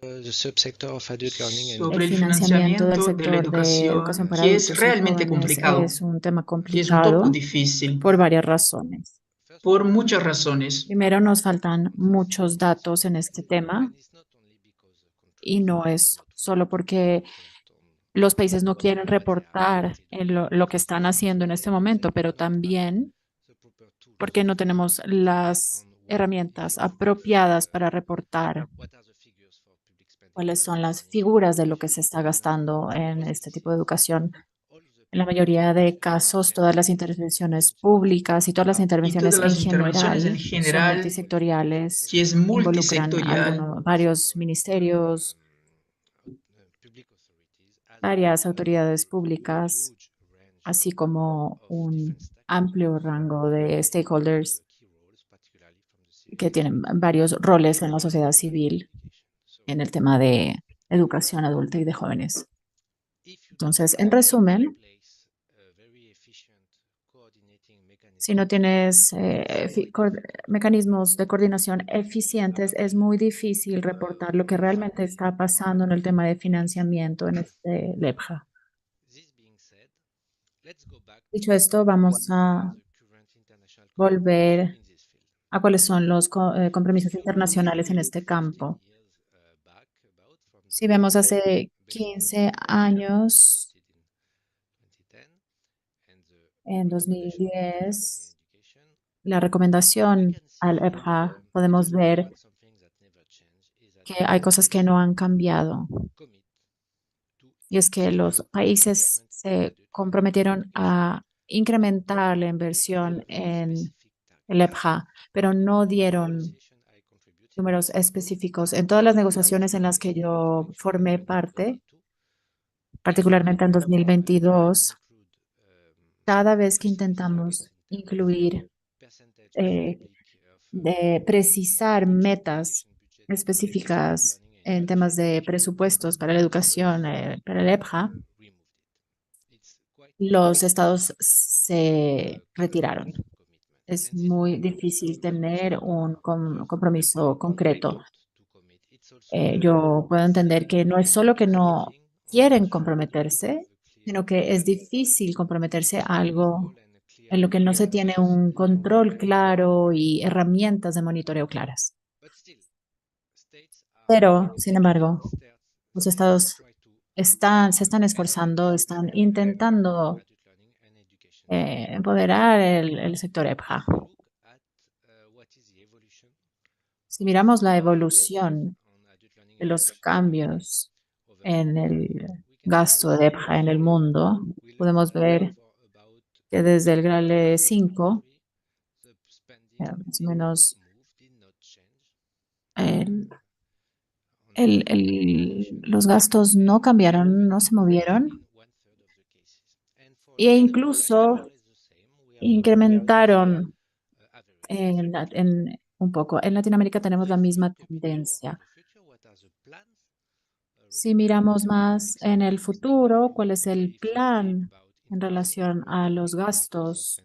sobre el el financiamiento del financiamiento de la sector de educación educación, para que es adultos y realmente jóvenes complicado, es un tema que es un poco complicado difícil, por varias razones. por muchas razones. Primero, nos faltan muchos datos en este tema y no es solo porque los países no quieren reportar en lo que están haciendo en este momento, pero también porque no tenemos las herramientas apropiadas para reportar cuáles son las figuras de lo que se está gastando en este tipo de educación. En la mayoría de casos, todas las intervenciones públicas y todas las Y intervenciones todas en las intervenciones en general son general, multisectoriales, que es involucran multisectorial, varios ministerios, varias autoridades públicas, así como un amplio rango de stakeholders que tienen varios roles en la sociedad civil en el tema de educación adulta y de jóvenes. Entonces, en resumen, Si no tienes mecanismos de coordinación eficientes, es muy difícil reportar lo que realmente está pasando en el tema de financiamiento en este LEPJA. Dicho esto, vamos a volver a cuáles son los compromisos internacionales en este campo. Si vemos hace 15 años, en 2010, la recomendación al EPJA, podemos ver que hay cosas que no han cambiado. Y es que los países se comprometieron a incrementar la inversión en el EPJA, pero no dieron números específicos. En todas las negociaciones en las que yo formé parte, particularmente en 2022, cada vez que intentamos incluir, de precisar metas específicas en temas de presupuestos para la educación, para el EPJA, los estados se retiraron. Es muy difícil tener un compromiso concreto. Yo puedo entender que no es solo que no quieren comprometerse, sino que es difícil comprometerse a algo en lo que no se tiene un control claro y herramientas de monitoreo claras. Pero, sin embargo, los estados se están esforzando, están intentando empoderar el sector EPJA. Si miramos la evolución de los cambios en el gasto de EPJA en el mundo, podemos ver que desde el GRALE 5, más o menos los gastos no cambiaron, no se movieron e incluso incrementaron un poco. En Latinoamérica tenemos la misma tendencia. Si miramos más en el futuro, ¿cuál es el plan en relación a los gastos?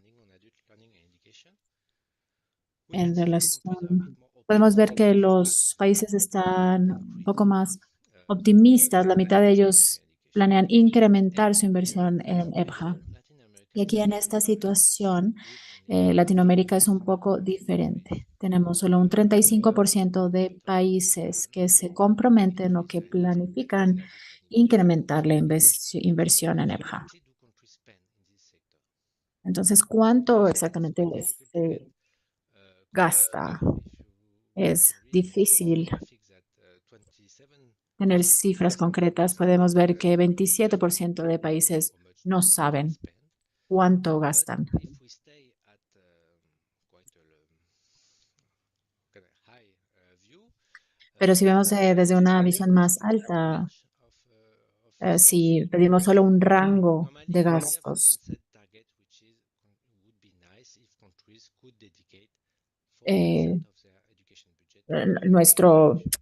Podemos ver que los países están un poco más optimistas. La mitad de ellos planean incrementar su inversión en EPJA. Y aquí en esta situación, Latinoamérica es un poco diferente. Tenemos solo un 35% de países que se comprometen o que planifican incrementar la inversión en EPJA. Entonces, ¿cuánto exactamente se gasta? Es difícil tener cifras concretas. Podemos ver que 27% de países no saben cuánto gastan. Pero si vemos desde una visión más alta, si pedimos solo un rango de gastos,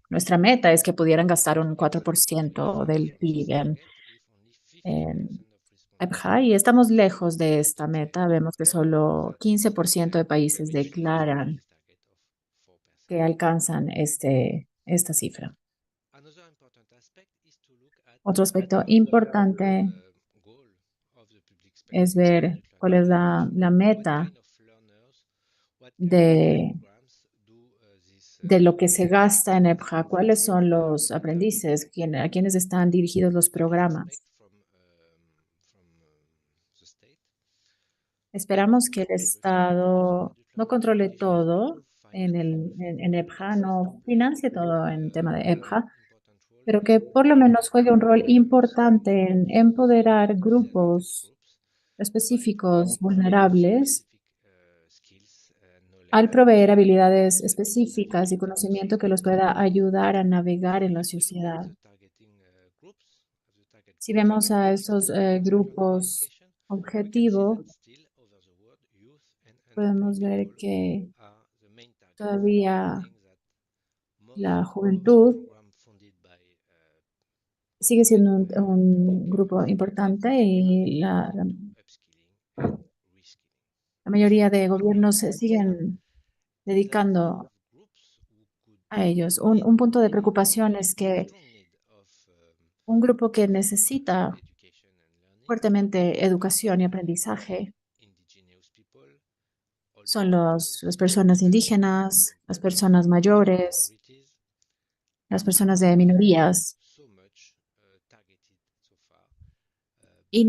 nuestra meta es que pudieran gastar un 4% del PIB en EPJA y estamos lejos de esta meta. Vemos que solo 15% de países declaran que alcanzan esta cifra. Otro aspecto importante es ver cuál es la meta de lo que se gasta en EPJA, cuáles son los aprendices, a quienes están dirigidos los programas. Esperamos que el Estado no controle todo en EPJA, no financie todo en tema de EPJA, pero que por lo menos juegue un rol importante en empoderar grupos específicos vulnerables al proveer habilidades específicas y conocimiento que los pueda ayudar a navegar en la sociedad. Si vemos a esos grupos objetivo, podemos ver que todavía la juventud sigue siendo un grupo importante y la La mayoría de gobiernos se siguen dedicando a ellos. Un punto de preocupación es que un grupo que necesita fuertemente educación y aprendizaje son las personas indígenas, las personas mayores, las personas de minorías. Y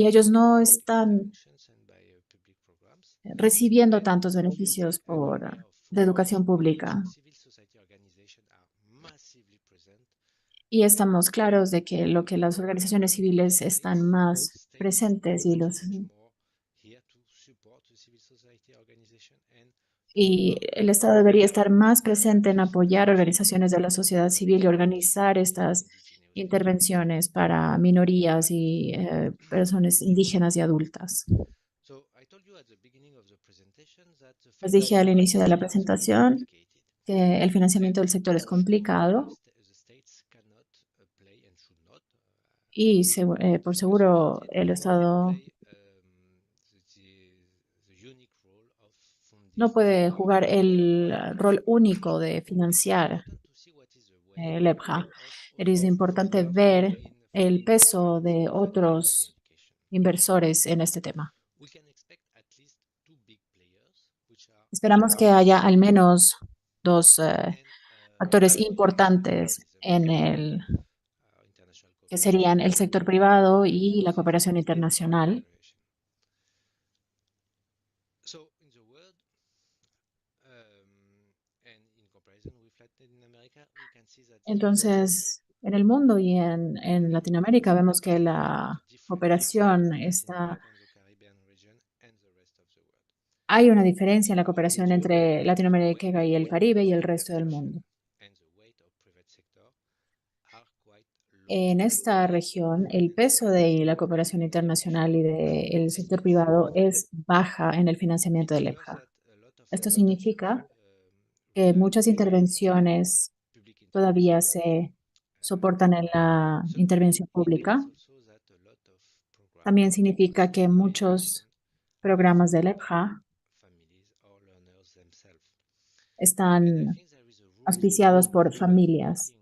ellos no están recibiendo tantos beneficios de educación pública. Y estamos claros de que lo que las organizaciones civiles están más presentes y el Estado debería estar más presente en apoyar organizaciones de la sociedad civil y organizar estas intervenciones para minorías y personas indígenas y adultas. Les dije al inicio de la presentación que el financiamiento del sector es complicado y por seguro el Estado no puede jugar el rol único de financiar el EPJA. Es importante ver el peso de otros inversores en este tema. Esperamos que haya al menos dos actores importantes que serían el sector privado y la cooperación internacional. Entonces, en el mundo y en Latinoamérica vemos que la cooperación hay una diferencia en la cooperación entre Latinoamérica y el Caribe y el resto del mundo. En esta región, el peso de la cooperación internacional y del sector privado es baja en el financiamiento del EPJA. Esto significa que muchas intervenciones todavía se soportan en la intervención pública. También significa que muchos programas del EPJA están auspiciados por familias.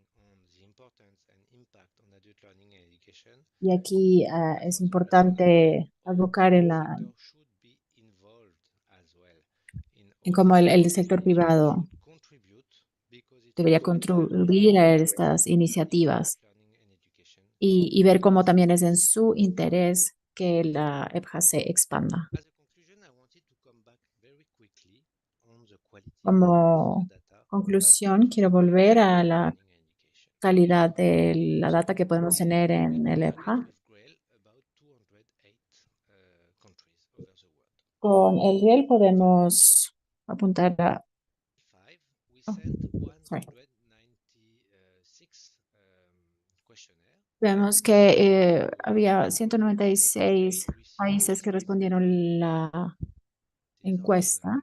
Y aquí es importante advocar en cómo el sector privado debería contribuir a estas iniciativas y ver cómo también es en su interés que la EPJA se expanda. Como conclusión, quiero volver a la calidad de la data que podemos tener en el EPJA. Con el riel podemos apuntar a... Vemos que había 196 países que respondieron la encuesta.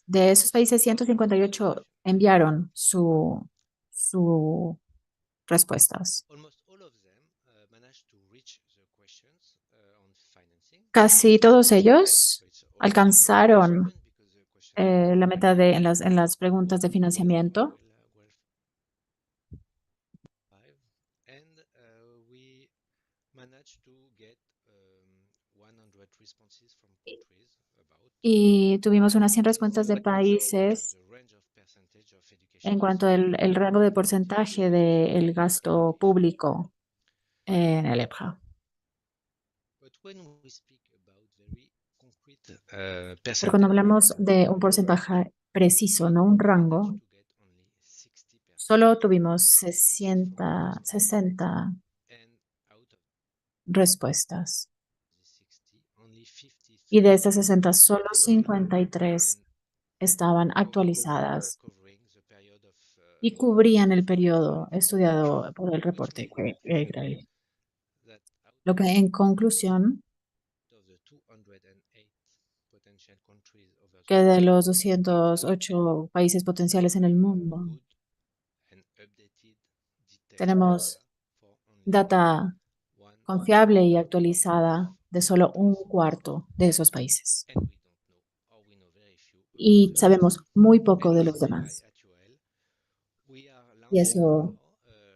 De esos países, 158 enviaron sus respuestas. Casi todos ellos alcanzaron la meta en las preguntas de financiamiento. Y tuvimos unas 100 respuestas de países en cuanto al rango de porcentaje del gasto público en el EPJA. Pero cuando hablamos de un porcentaje preciso, no un rango, solo tuvimos 60 respuestas. Y de estas 60, solo 53 estaban actualizadas y cubrían el periodo estudiado por el reporte Gray. Lo que en conclusión, que de los 208 países potenciales en el mundo, Tenemos data confiable y actualizada de solo un cuarto de esos países. Y sabemos muy poco de los demás. Y esto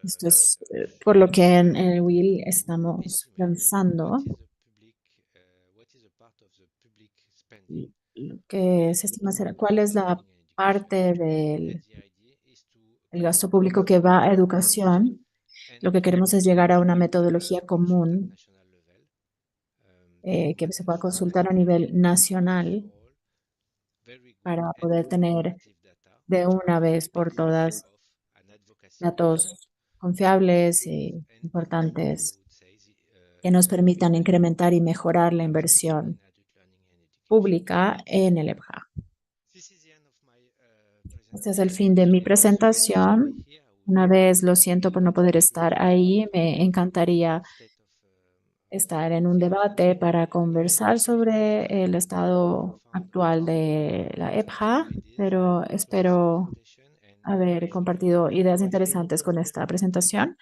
es por lo que en el WIL estamos lanzando lo que se estima ser cuál es la parte del el gasto público que va a educación. Lo que queremos es llegar a una metodología común que se pueda consultar a nivel nacional para poder tener de una vez por todas datos confiables e importantes que nos permitan incrementar y mejorar la inversión pública en el EPJA. Este es el fin de mi presentación. Una vez, lo siento por no poder estar ahí, me encantaría estar en un debate para conversar sobre el estado actual de la EPJA, pero espero haber compartido ideas interesantes con esta presentación.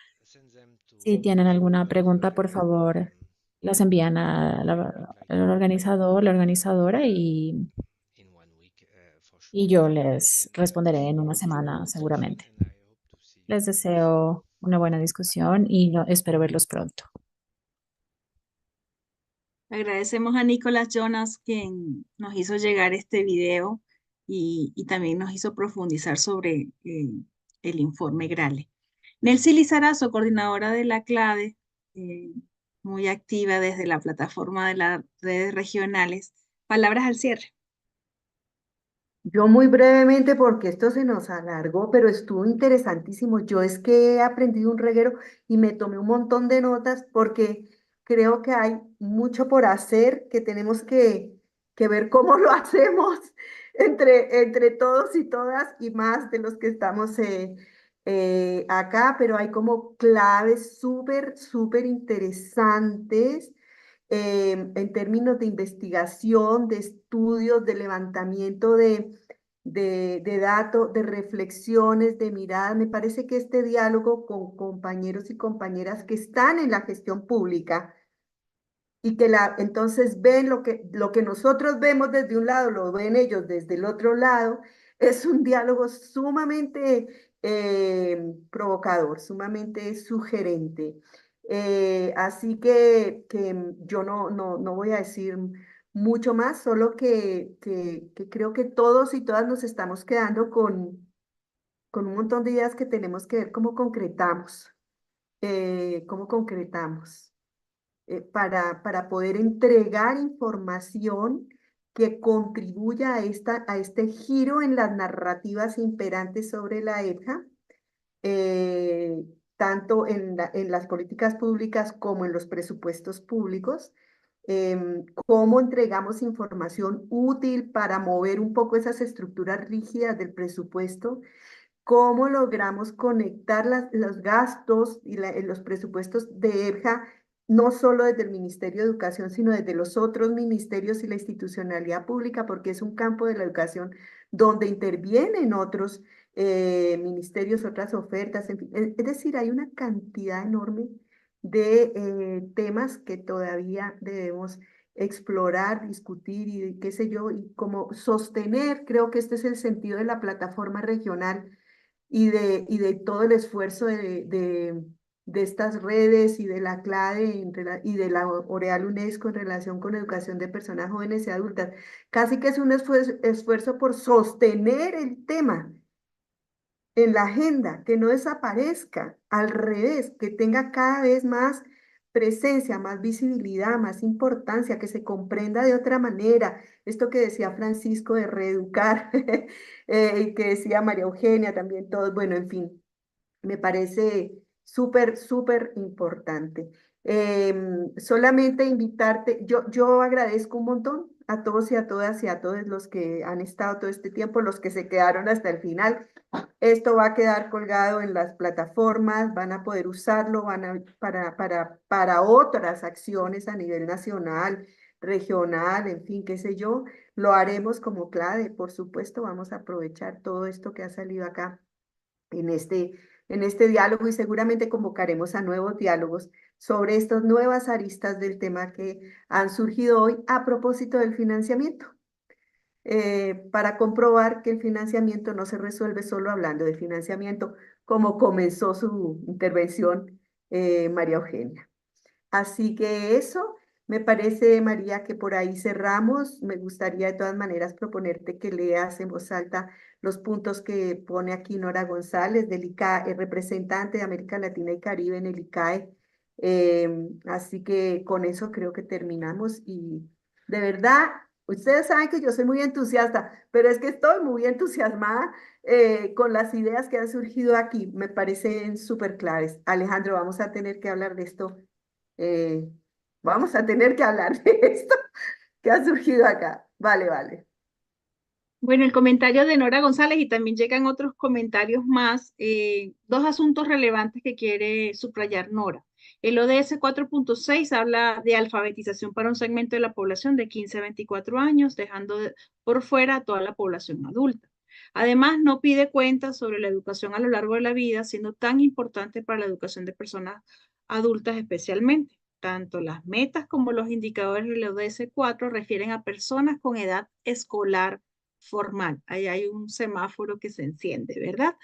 Si tienen alguna pregunta, por favor, las envían al organizador, la organizadora y yo les responderé en una semana seguramente. Les deseo una buena discusión y espero verlos pronto. Agradecemos a Nicolás Jonas, quien nos hizo llegar este video y también nos hizo profundizar sobre el informe Grale. Nelcy Lizarazo, coordinadora de la CLADE, muy activa desde la plataforma de las redes regionales. Palabras al cierre. Yo muy brevemente, porque esto se nos alargó, pero estuvo interesantísimo. Yo es que he aprendido un reguero y me tomé un montón de notas porque creo que hay mucho por hacer, que tenemos que ver cómo lo hacemos entre todos y todas y más de los que estamos acá, pero hay como claves súper interesantes en términos de investigación, de estudios, de levantamiento de datos, de reflexiones, de miradas. Me parece que este diálogo con compañeros y compañeras que están en la gestión pública y que entonces ven lo que nosotros vemos desde un lado, lo ven ellos desde el otro lado, es un diálogo sumamente provocador, sumamente sugerente. Así que yo no voy a decir mucho más, solo que creo que todos y todas nos estamos quedando con un montón de ideas que tenemos que ver cómo concretamos, para poder entregar información que contribuya a este giro en las narrativas imperantes sobre la EPJA, tanto en las políticas públicas como en los presupuestos públicos. Cómo entregamos información útil para mover un poco esas estructuras rígidas del presupuesto, cómo logramos conectar los gastos y los presupuestos de EPJA, no solo desde el Ministerio de Educación, sino desde los otros ministerios y la institucionalidad pública, porque es un campo de la educación donde intervienen otros ministerios, otras ofertas, en fin. Es decir, hay una cantidad enorme de temas que todavía debemos explorar, discutir y qué sé yo, y como sostener, creo que este es el sentido de la plataforma regional y de todo el esfuerzo de estas redes y de la CLADE y de la Oreal UNESCO en relación con educación de personas jóvenes y adultas. Casi que es un esfuerzo por sostener el tema en la agenda, que no desaparezca, al revés, que tenga cada vez más presencia, más visibilidad, más importancia, que se comprenda de otra manera. Esto que decía Francisco de reeducar, y que decía María Eugenia también, todos, bueno, en fin, me parece súper importante. Solamente invitarte, yo agradezco un montón a todos y a todas y a todos los que han estado todo este tiempo, los que se quedaron hasta el final. Esto va a quedar colgado en las plataformas, van a poder usarlo para otras acciones a nivel nacional, regional, en fin, qué sé yo. Lo haremos como CLADE, por supuesto, vamos a aprovechar todo esto que ha salido acá en este en este diálogo y seguramente convocaremos a nuevos diálogos sobre estas nuevas aristas del tema que han surgido hoy a propósito del financiamiento, para comprobar que el financiamiento no se resuelve solo hablando de financiamiento, como comenzó su intervención María Eugenia. Así que eso, me parece, María, que por ahí cerramos. Me gustaría de todas maneras proponerte que leas en voz alta los puntos que pone aquí Nora González, del ICAE, representante de América Latina y Caribe en el ICAE. Así que con eso creo que terminamos y de verdad, ustedes saben que yo soy muy entusiasta, pero es que estoy muy entusiasmada con las ideas que han surgido aquí. Me parecen súper claves. Alejandro, vamos a tener que hablar de esto. eh, Vamos a tener que hablar de esto que ha surgido acá. Vale, vale. Bueno, el comentario de Nora González y también llegan otros comentarios más, dos asuntos relevantes que quiere subrayar Nora. El ODS 4.6 habla de alfabetización para un segmento de la población de 15 a 24 años, dejando por fuera a toda la población adulta. Además, no pide cuentas sobre la educación a lo largo de la vida, siendo tan importante para la educación de personas adultas especialmente. Tanto las metas como los indicadores del ODS 4 refieren a personas con edad escolar formal. Ahí hay un semáforo que se enciende, ¿verdad?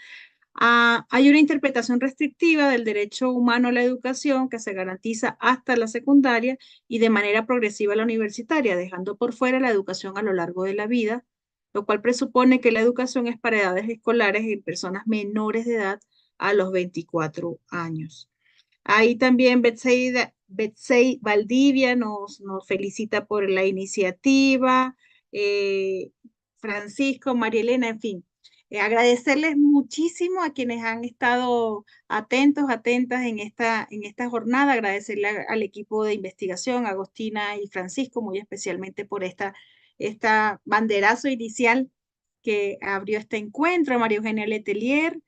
Hay una interpretación restrictiva del derecho humano a la educación que se garantiza hasta la secundaria y de manera progresiva a la universitaria, dejando por fuera la educación a lo largo de la vida, lo cual presupone que la educación es para edades escolares en personas menores de edad a los 24 años. Ahí también Betsey Valdivia nos felicita por la iniciativa. eh, Francisco, María Elena, en fin. Agradecerles muchísimo a quienes han estado atentos, atentas en esta jornada, agradecerle al equipo de investigación, Agostina y Francisco, muy especialmente por esta banderazo inicial que abrió este encuentro, a María Eugenia Letelier,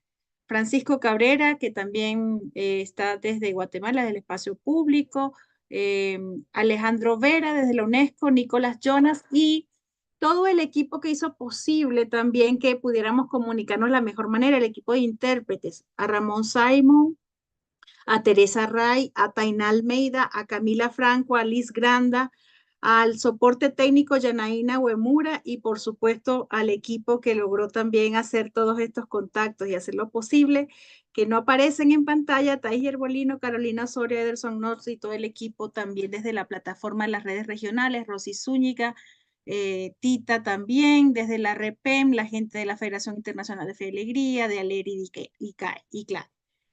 Francisco Cabrera, que también está desde Guatemala, del espacio público, Alejandro Vera desde la UNESCO, Nicolás Jonas y todo el equipo que hizo posible también que pudiéramos comunicarnos de la mejor manera, el equipo de intérpretes, a Ramón Simon, a Teresa Ray, a Tainá Almeida, a Camila Franco, a Liz Granda, al soporte técnico Yanaína Uemura y por supuesto al equipo que logró también hacer todos estos contactos y hacer lo posible, que no aparecen en pantalla, Thais Yerbolino, Carolina Soria, Ederson North y todo el equipo también desde la plataforma de las redes regionales, Rosy Zúñiga, Tita también, desde la REPEM, la gente de la Federación Internacional de Fe y Alegría, de Aleri y CLAD.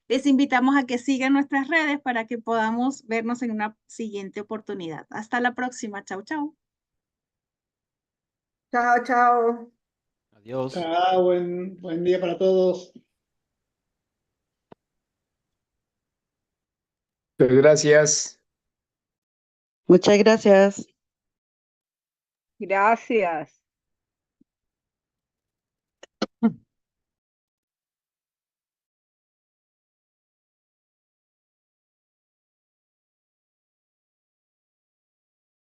Les invitamos a que sigan nuestras redes para que podamos vernos en una siguiente oportunidad. Hasta la próxima. Chau, chau. Chao, chao. Adiós. Chao, buen día para todos. Muchas gracias. Muchas gracias. Gracias.